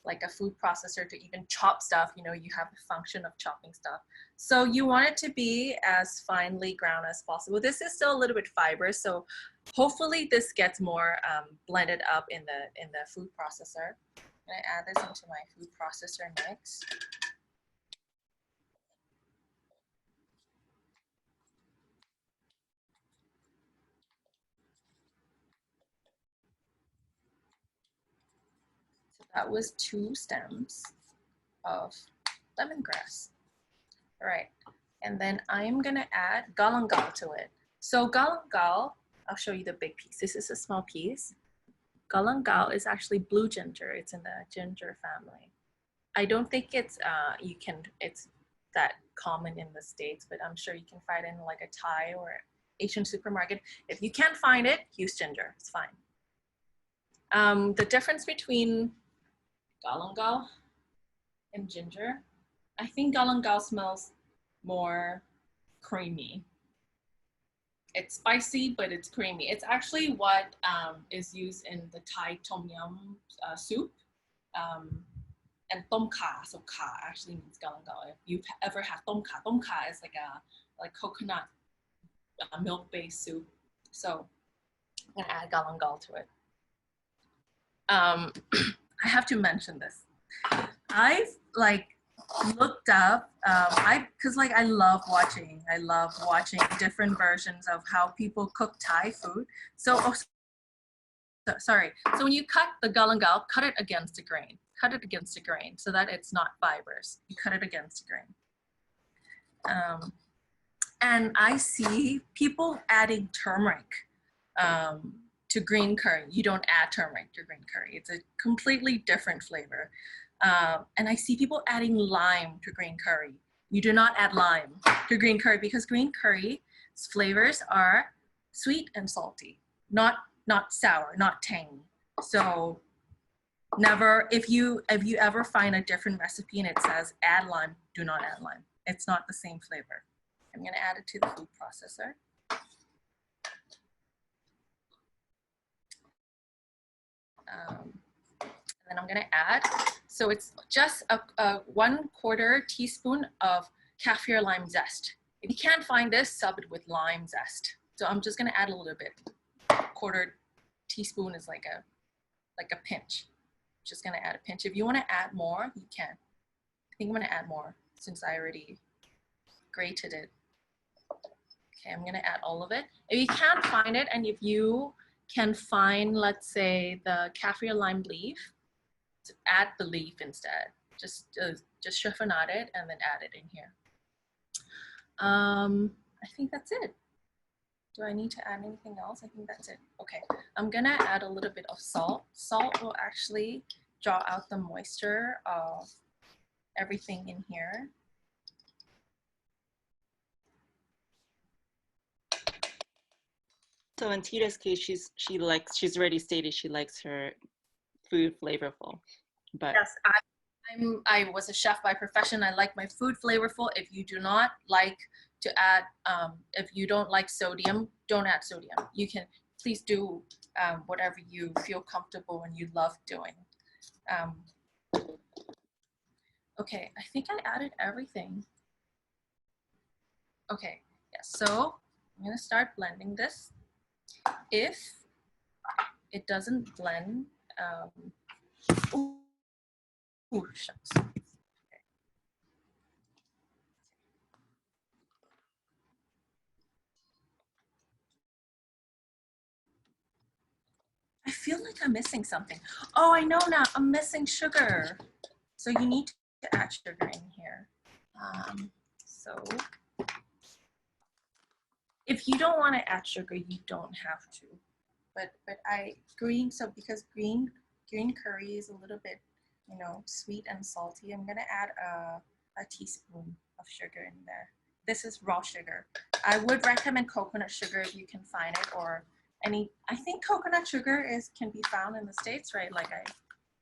like a food processor to even chop stuff. You know, you have the function of chopping stuff. So you want it to be as finely ground as possible. This is still a little bit fibrous, so hopefully this gets more blended up in the food processor. I'm gonna add this into my food processor mix. So that was 2 stems of lemongrass. All right, and then I'm gonna add galangal to it. So galangal, I'll show you the big piece. This is a small piece. Galangal is actually blue ginger. It's in the ginger family. I don't think it's that common in the States, but I'm sure you can find it in like a Thai or Asian supermarket. If you can't find it, use ginger, it's fine. The difference between galangal and ginger, I think galangal smells more creamy. It's spicy, but it's creamy. It's actually what is used in the Thai tom yum soup. and tom kha. So kha actually means galangal. If you've ever had tom kha is like coconut milk-based soup. So I'm gonna add galangal to it. I have to mention this. I've like looked up, because like I love watching different versions of how people cook Thai food. So, sorry. So when you cut the galangal, cut it against the grain. Cut it against the grain so that it's not fibers. You cut it against the grain. And I see people adding turmeric to green curry. You don't add turmeric to green curry. It's a completely different flavor. And I see people adding lime to green curry. You do not add lime to green curry because green curry's flavors are sweet and salty, not sour, not tangy. So never, if you ever find a different recipe and it says add lime, do not add lime. It's not the same flavor. I'm gonna add it to the food processor. And then I'm gonna add, so it's just a 1/4 teaspoon of kaffir lime zest. If you can't find this, sub it with lime zest. So I'm just gonna add a little bit. 1/4 teaspoon is like a pinch. Just gonna add a pinch. If you wanna add more, you can. I think I'm gonna add more since I already grated it. Okay, I'm gonna add all of it. If you can't find it, and if you can find, let's say, the kaffir lime leaf, add the leaf instead. Just chiffonade it and then add it in here. I think that's it. Do I need to add anything else? I think that's it. Okay, I'm gonna add a little bit of salt. Salt will actually draw out the moisture of everything in here. So in Tida's case, she's already stated she likes her food flavorful. But yes, I was a chef by profession. I like my food flavorful. If you do not like to add, if you don't like sodium, don't add sodium. You can please do whatever you feel comfortable and you love doing. Okay, I think I added everything. Okay, yeah, so I'm gonna start blending this. If it doesn't blend, ooh, shucks. Okay. I feel like I'm missing something. Oh, I know now, I'm missing sugar. So you need to add sugar in here. So if you don't want to add sugar, you don't have to. But because green curry is a little bit, you know, sweet and salty, I'm gonna add a teaspoon of sugar in there. This is raw sugar. I would recommend coconut sugar if you can find it, or any. I think coconut sugar can be found in the States, right? Like I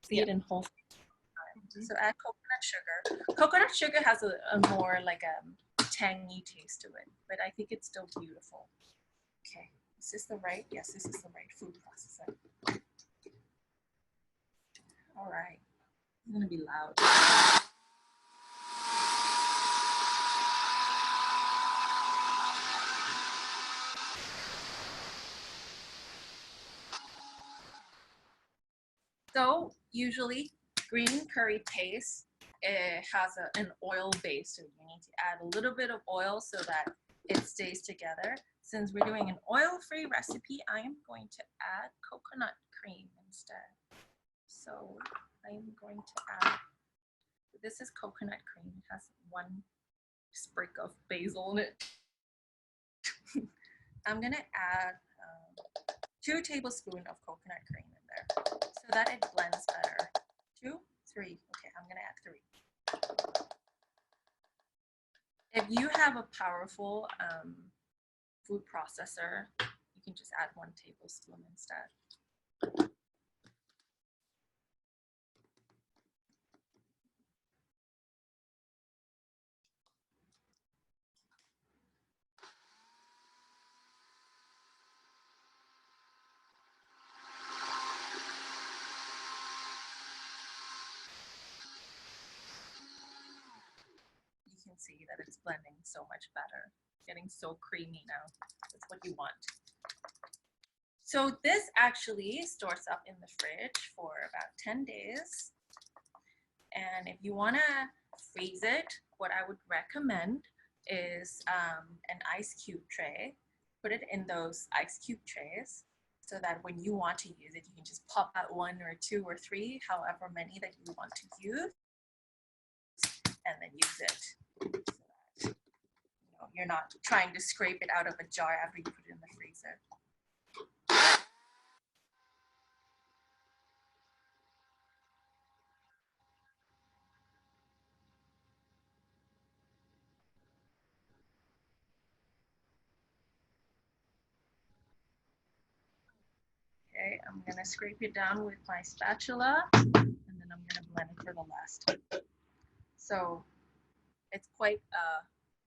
see it in Whole Foods. So add coconut sugar. Coconut sugar has a more like a tangy taste to it, but I think it's still beautiful. Okay, is this the right? Yes, this is the right food processor. All right, I'm gonna be loud. So usually green curry paste, it has an oil base, so you need to add a little bit of oil so that it stays together. Since we're doing an oil-free recipe, I am going to add coconut cream instead. So I'm going to add, this is coconut cream. It has 1 sprig of basil in it. I'm gonna add 2 tablespoons of coconut cream in there so that it blends better. 2, 3, okay, I'm gonna add 3. If you have a powerful food processor, you can just add 1 tablespoon instead. see that it's blending so much better. It's getting so creamy now. That's what you want. So this actually stores up in the fridge for about 10 days. And if you want to freeze it, what I would recommend is an ice cube tray. Put it in those ice cube trays so that when you want to use it, you can just pop out 1 or 2 or 3, however many that you want to use, and then use it. So that, you're not trying to scrape it out of a jar after you put it in the freezer. Okay, I'm gonna scrape it down with my spatula, and then I'm gonna blend it for the last time. So it's quite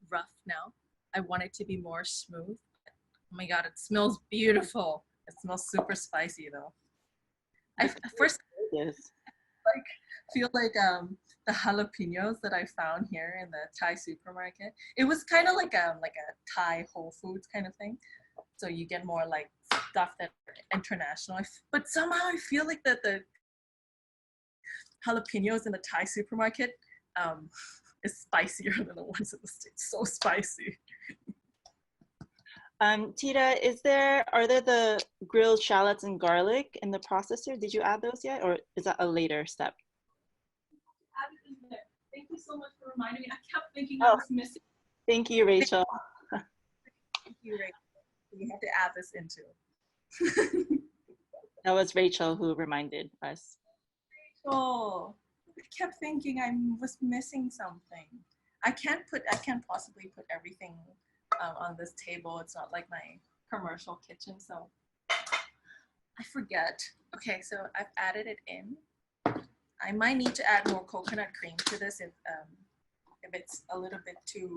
rough now. I want it to be more smooth. Oh my god, it smells beautiful. It smells super spicy though. I first like feel like the jalapenos that I found here in the Thai supermarket. It was kind of like a Thai Whole Foods kind of thing. So you get more like stuff that international. But somehow I feel like that the jalapenos in the Thai supermarket is spicier than the ones in the States. So spicy. Tida, are there the grilled shallots and garlic in the processor? Did you add those yet, or is that a later step? Thank you so much for reminding me. I kept thinking I was missing. Thank you, Rachel. Thank you, Rachel. We have to add this into. That was Rachel who reminded us. Rachel, I kept thinking I was missing something. I can't possibly put everything on this table. It's not like my commercial kitchen, so I forget. Okay, so I've added it in. I might need to add more coconut cream to this if it's a little bit too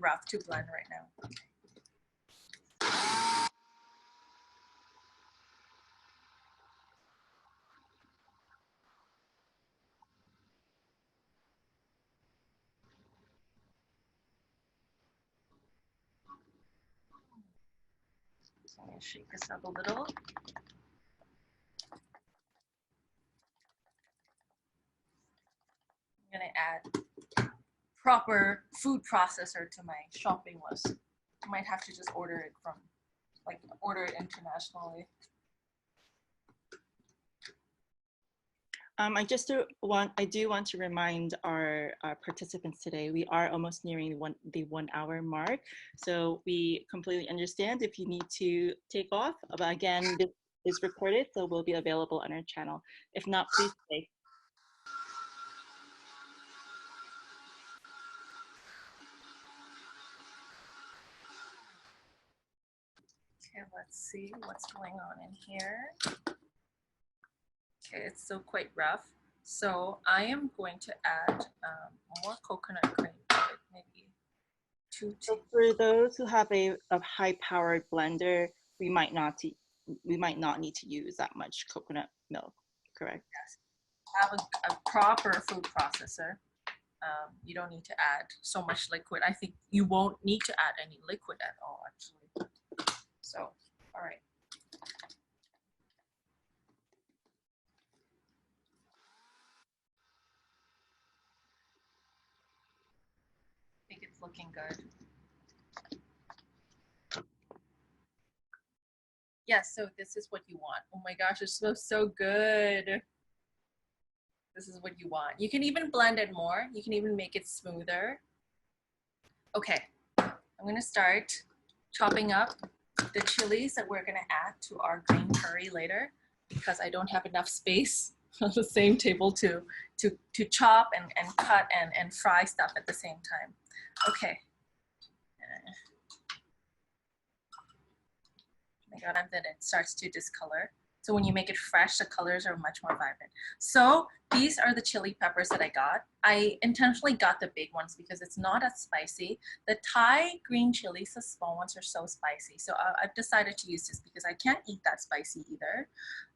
rough to blend right now. So I'm gonna shake this up a little. I'm gonna add proper food processor to my shopping list. I might have to just order it internationally. I do want to remind our participants today, we are almost nearing the 1 hour mark. So we completely understand if you need to take off, but again, this is recorded, so will be available on our channel. If not, please stay. Okay, let's see what's going on in here. Okay, it's still quite rough. So I am going to add more coconut cream, maybe 2 So for those who have a high-powered blender, we might not need to use that much coconut milk, correct? Yes. Have a proper food processor. You don't need to add so much liquid. I think you won't need to add any liquid at all, actually. So, all right. I think it's looking good. Yes, so this is what you want. Oh my gosh, it smells so good. This is what you want. You can even blend it more. You can even make it smoother. Okay, I'm gonna start chopping up the chilies that we're gonna add to our green curry later, because I don't have enough space on the same table to chop and cut and fry stuff at the same time. Okay. Oh my god, and then it starts to discolor. So when you make it fresh, the colors are much more vibrant. So these are the chili peppers that I got. I intentionally got the big ones because it's not as spicy. The Thai green chilies, the small ones, are so spicy. So I've decided to use this because I can't eat that spicy either.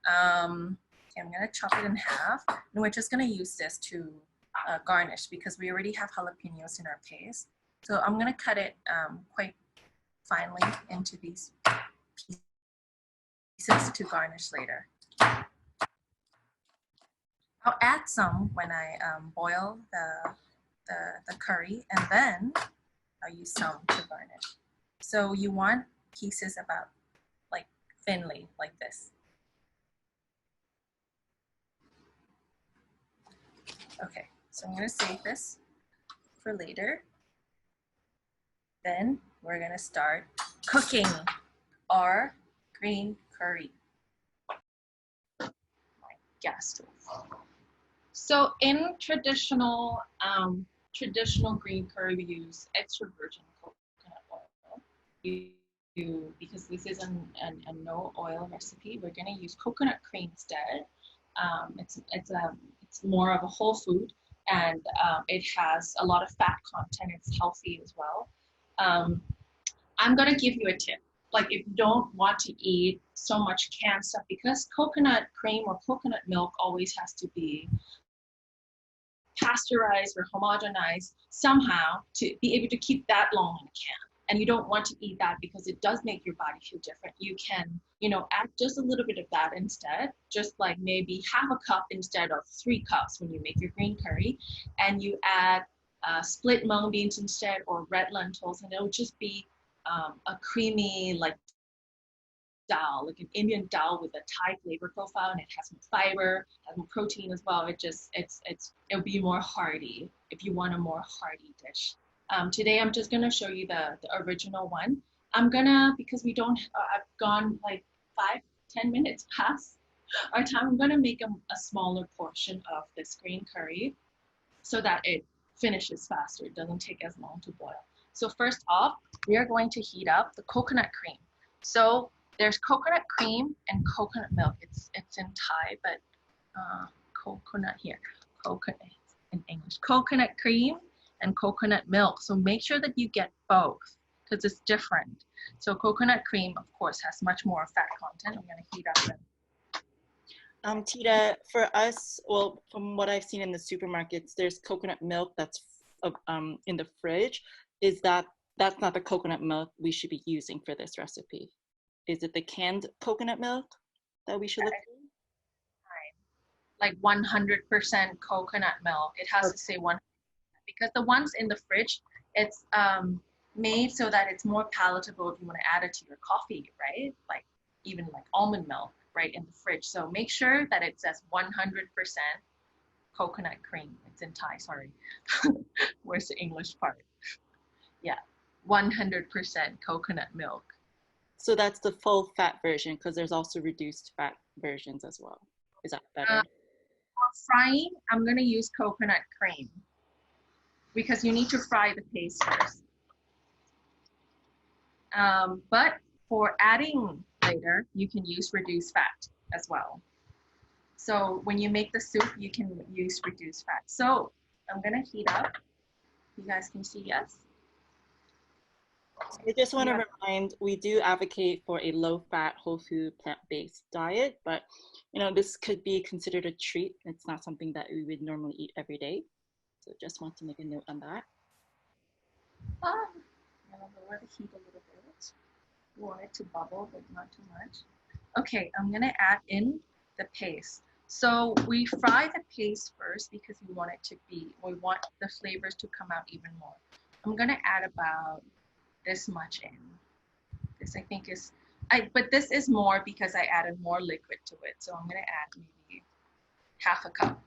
Okay, I'm gonna chop it in half, and we're just gonna use this to garnish because we already have jalapenos in our paste. So I'm gonna cut it quite finely into these pieces to garnish later. I'll add some when I boil the curry, and then I'll use some to garnish. So you want pieces about like thinly like this. Okay, so I'm gonna save this for later. Then we're gonna start cooking our green curry. My gas stove. So in traditional green curry, we use extra virgin coconut oil. Because this is a no oil recipe, we're gonna use coconut cream instead. It's more of a whole food, and it has a lot of fat content. It's healthy as well. I'm gonna give you a tip. Like if you don't want to eat so much canned stuff, because coconut cream or coconut milk always has to be pasteurized or homogenized somehow to be able to keep that long in a can. And you don't want to eat that because it does make your body feel different. You can, add just a little bit of that instead, just like maybe half a cup instead of 3 cups when you make your green curry. And you add split mung beans instead, or red lentils, and it'll just be a creamy like dal, like an Indian dal with a Thai flavor profile, and it has more fiber, has more protein as well. It'll be more hearty if you want a more hearty dish. Today I'm just gonna show you the original one. Because I've gone like 5-10 minutes past our time, I'm gonna make a smaller portion of this green curry so that it finishes faster. It doesn't take as long to boil. So first off, we are going to heat up the coconut cream. So there's coconut cream and coconut milk. It's in Thai, but coconut here. Coconut in English. Coconut cream and coconut milk. So make sure that you get both because it's different. So coconut cream, of course, has much more fat content. I'm going to heat up the Tida, for us, well, from what I've seen in the supermarkets, there's coconut milk that's in the fridge. That's not the coconut milk we should be using for this recipe? Is it the canned coconut milk that we should look for? Like 100% coconut milk. It has to say 100% because the ones in the fridge, it's made so that it's more palatable if you want to add it to your coffee, right? Like even like almond milk, right, in the fridge. So make sure that it says 100% coconut cream. It's in Thai, sorry. Where's the English part? Yeah, 100% coconut milk. So that's the full fat version, because there's also reduced fat versions as well. Is that better? For frying, I'm going to use coconut cream because you need to fry the paste first. But for adding later, you can use reduced fat as well. So when you make the soup, you can use reduced fat. So I'm going to heat up. You guys can see, yes? I just want to remind, we do advocate for a low-fat, whole-food, plant-based diet, but this could be considered a treat. It's not something that we would normally eat every day. So just want to make a note on that. I'll lower the heat a little bit. You want it to bubble, but not too much. Okay, I'm gonna add in the paste. So we fry the paste first because we want the flavors to come out even more. I'm gonna add about this much in. This I think is, but this is more because I added more liquid to it. So I'm gonna add maybe half a cup.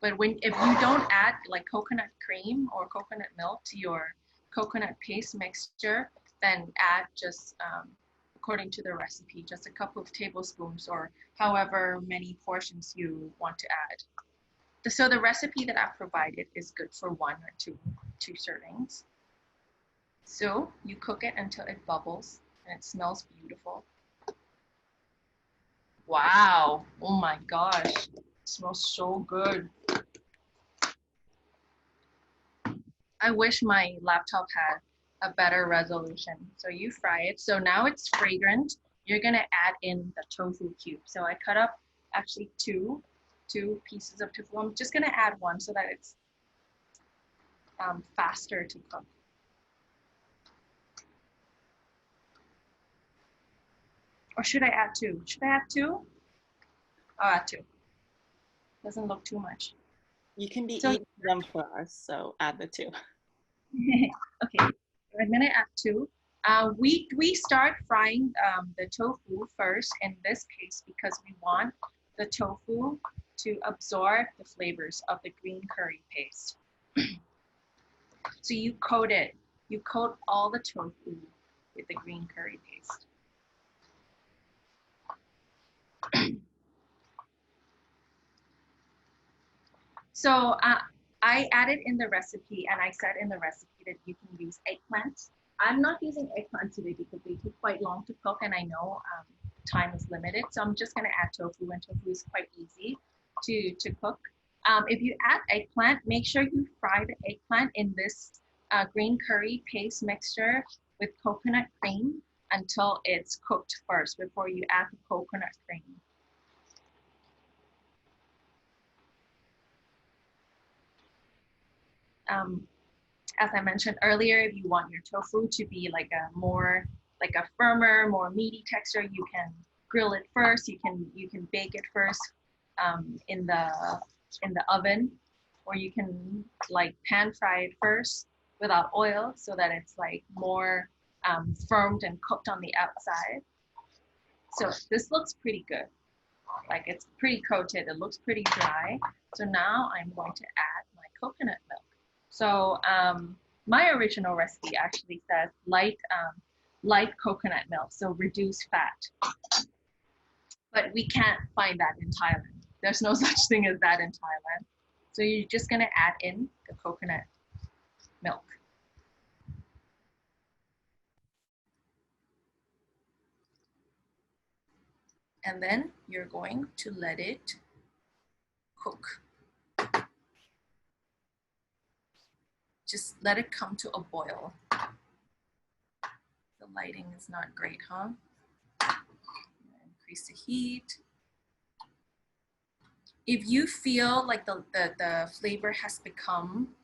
But if you don't add like coconut cream or coconut milk to your coconut paste mixture, then add just according to the recipe, just a couple of tablespoons or however many portions you want to add. So the recipe that I've provided is good for 1 or 2 servings. So you cook it until it bubbles and it smells beautiful. Wow, oh my gosh, it smells so good. I wish my laptop had a better resolution. So you fry it. So now it's fragrant. You're gonna add in the tofu cube. So I cut up actually two pieces of tofu. I'm just gonna add one so that it's faster to cook. Or should I add 2? Should I add 2? I'll add 2. Doesn't look too much. You can be So, eating them for us, so add the 2. okay, I'm gonna add 2. We start frying the tofu first in this case because we want the tofu to absorb the flavors of the green curry paste. So you coat it. You coat all the tofu with the green curry paste. So I added in the recipe, and I said in the recipe that you can use eggplant. I'm not using eggplant today because they take quite long to cook, and I know time is limited. So I'm just going to add tofu, and tofu is quite easy to cook. If you add eggplant, make sure you fry the eggplant in this green curry paste mixture with coconut cream until it's cooked first before you add the coconut cream. As I mentioned earlier, if you want your tofu to be like a firmer, more meaty texture, you can grill it first. You can bake it first in the oven, or you can like pan fry it first without oil so that it's like more firmed and cooked on the outside. So this looks pretty good. Like it's pretty coated. It looks pretty dry. So now I'm going to add my coconut milk. So my original recipe actually says light coconut milk, so reduced fat. But we can't find that in Thailand. There's no such thing as that in Thailand. So you're just gonna add in the coconut milk. And then you're going to let it cook. Just let it come to a boil. The lighting is not great, huh? Increase the heat. If you feel like the flavor has become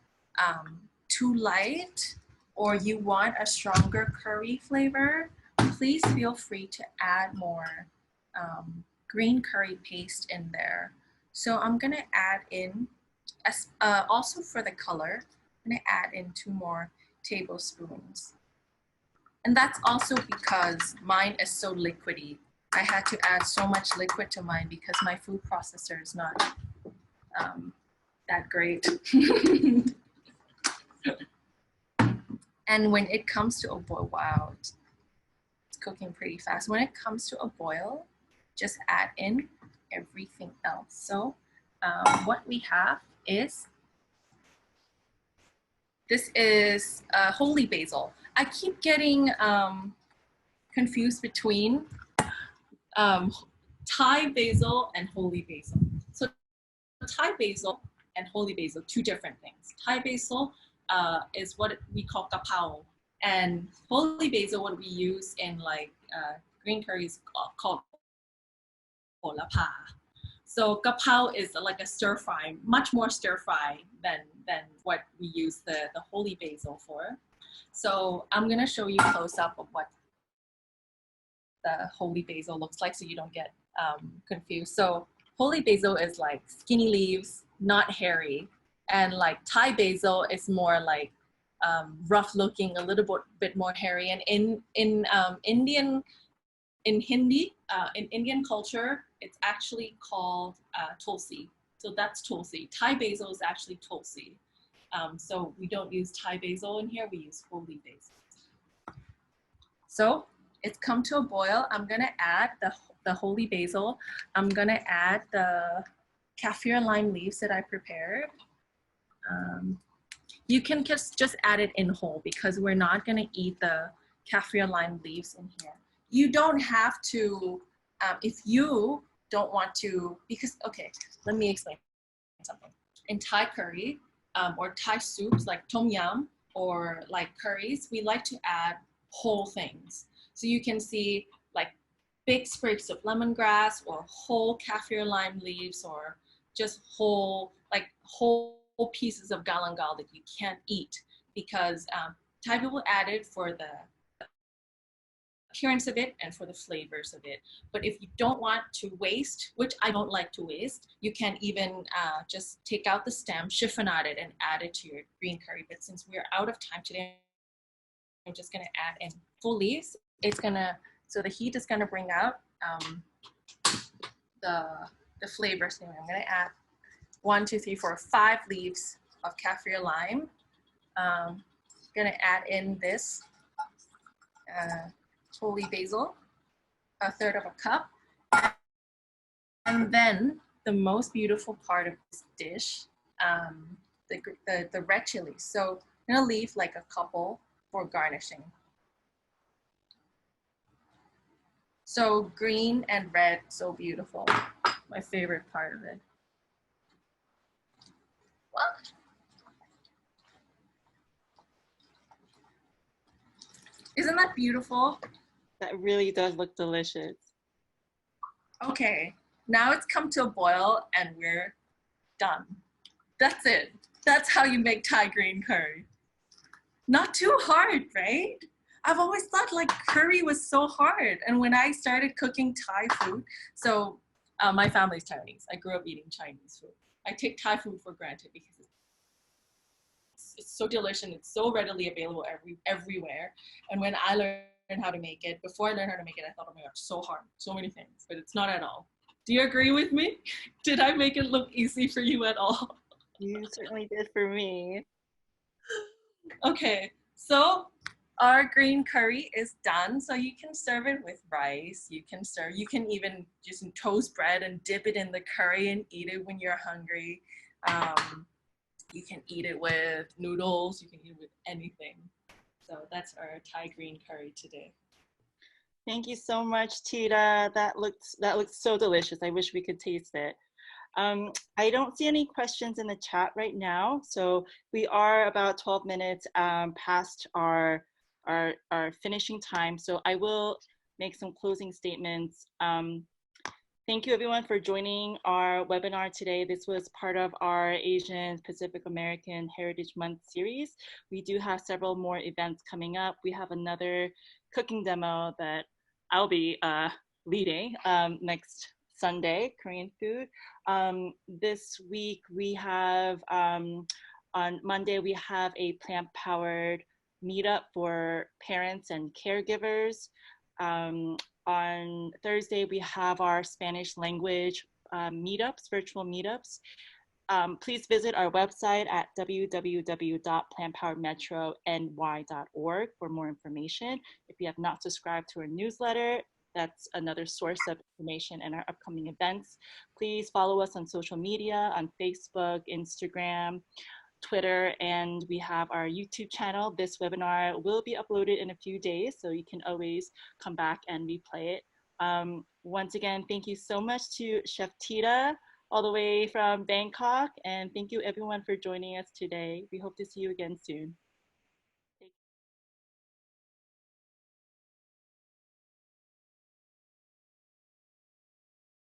too light, or you want a stronger curry flavor, please feel free to add more green curry paste in there. So I'm gonna add in, also for the color, I'm gonna add in 2 more tablespoons. And that's also because mine is so liquidy. I had to add so much liquid to mine because my food processor is not that great. And when it comes to a boil, wow, it's cooking pretty fast. When it comes to a boil, just add in everything else. So what we have is, this is holy basil. I keep getting confused between Thai basil and holy basil. So Thai basil and holy basil, 2 different things. Thai basil is what we call kapao, and holy basil, what we use in like green curries, called holapa. So kapao is like a stir fry, much more stir fry than what we use the holy basil for. So I'm gonna show you close up of what the holy basil looks like so you don't get confused. So holy basil is like skinny leaves, not hairy. And like Thai basil is more like rough looking, a little bit more hairy. And in Indian culture, it's actually called tulsi. So that's tulsi. Thai basil is actually tulsi. So we don't use Thai basil in here, we use holy basil. So it's come to a boil. I'm gonna add the holy basil. I'm gonna add the kaffir lime leaves that I prepared. You can just add it in whole because we're not gonna eat the kaffir lime leaves in here. You don't have to, if you don't want to, because, okay, let me explain something. In Thai curry or Thai soups like tom yum or like curries, we like to add whole things. So you can see like big sprigs of lemongrass or whole kaffir lime leaves or just whole whole pieces of galangal that you can't eat because Thai people add it for the appearance of it and for the flavors of it. But if you don't want to waste, which I don't like to waste, you can even just take out the stem, chiffonade it, and add it to your green curry. But since we're out of time today, I'm just gonna add in full leaves. So the heat is gonna bring out the flavors. Anyway, I'm gonna add 1, 2, 3, 4, 5 leaves of kaffir lime. Gonna add in this holy basil, 1/3 of a cup. And then the most beautiful part of this dish, the red chili. So I'm gonna leave like a couple for garnishing. So green and red, so beautiful. My favorite part of it. What? Isn't that beautiful? That really does look delicious. Okay, now it's come to a boil and we're done. That's it. That's how you make Thai green curry. Not too hard, right? I've always thought like curry was so hard. And when I started cooking Thai food, so my family's Chinese. I grew up eating Chinese food. I take Thai food for granted because it's so delicious and it's so readily available everywhere. And when I learned how to make it, before I learned how to make it, I thought, oh my God, so hard, so many things, but it's not at all. Do you agree with me? Did I make it look easy for you at all? You certainly did for me. Okay, so our green curry is done. So you can serve it with rice. You can even just toast bread and dip it in the curry and eat it when you're hungry. You can eat it with noodles. You can eat it with anything. So that's our Thai green curry today. Thank you so much, Tida. That looks so delicious. I wish we could taste it. I don't see any questions in the chat right now, so we are about 12 minutes past our finishing time. So I will make some closing statements. Thank you everyone for joining our webinar today. This was part of our Asian Pacific American Heritage Month series. We do have several more events coming up. We have another cooking demo that I'll be leading next Sunday, Korean food. This week we have, on Monday, we have a plant-powered meetup for parents and caregivers. On Thursday, we have our Spanish language meetups, virtual meetups. Please visit our website at www.plantpoweredmetrony.org for more information. If you have not subscribed to our newsletter, that's another source of information in our upcoming events. Please follow us on social media, on Facebook, Instagram, Twitter, and we have our YouTube channel. This webinar will be uploaded in a few days, so you can always come back and replay it. Once again, thank you so much to Chef Tida, all the way from Bangkok, and thank you everyone for joining us today. We hope to see you again soon.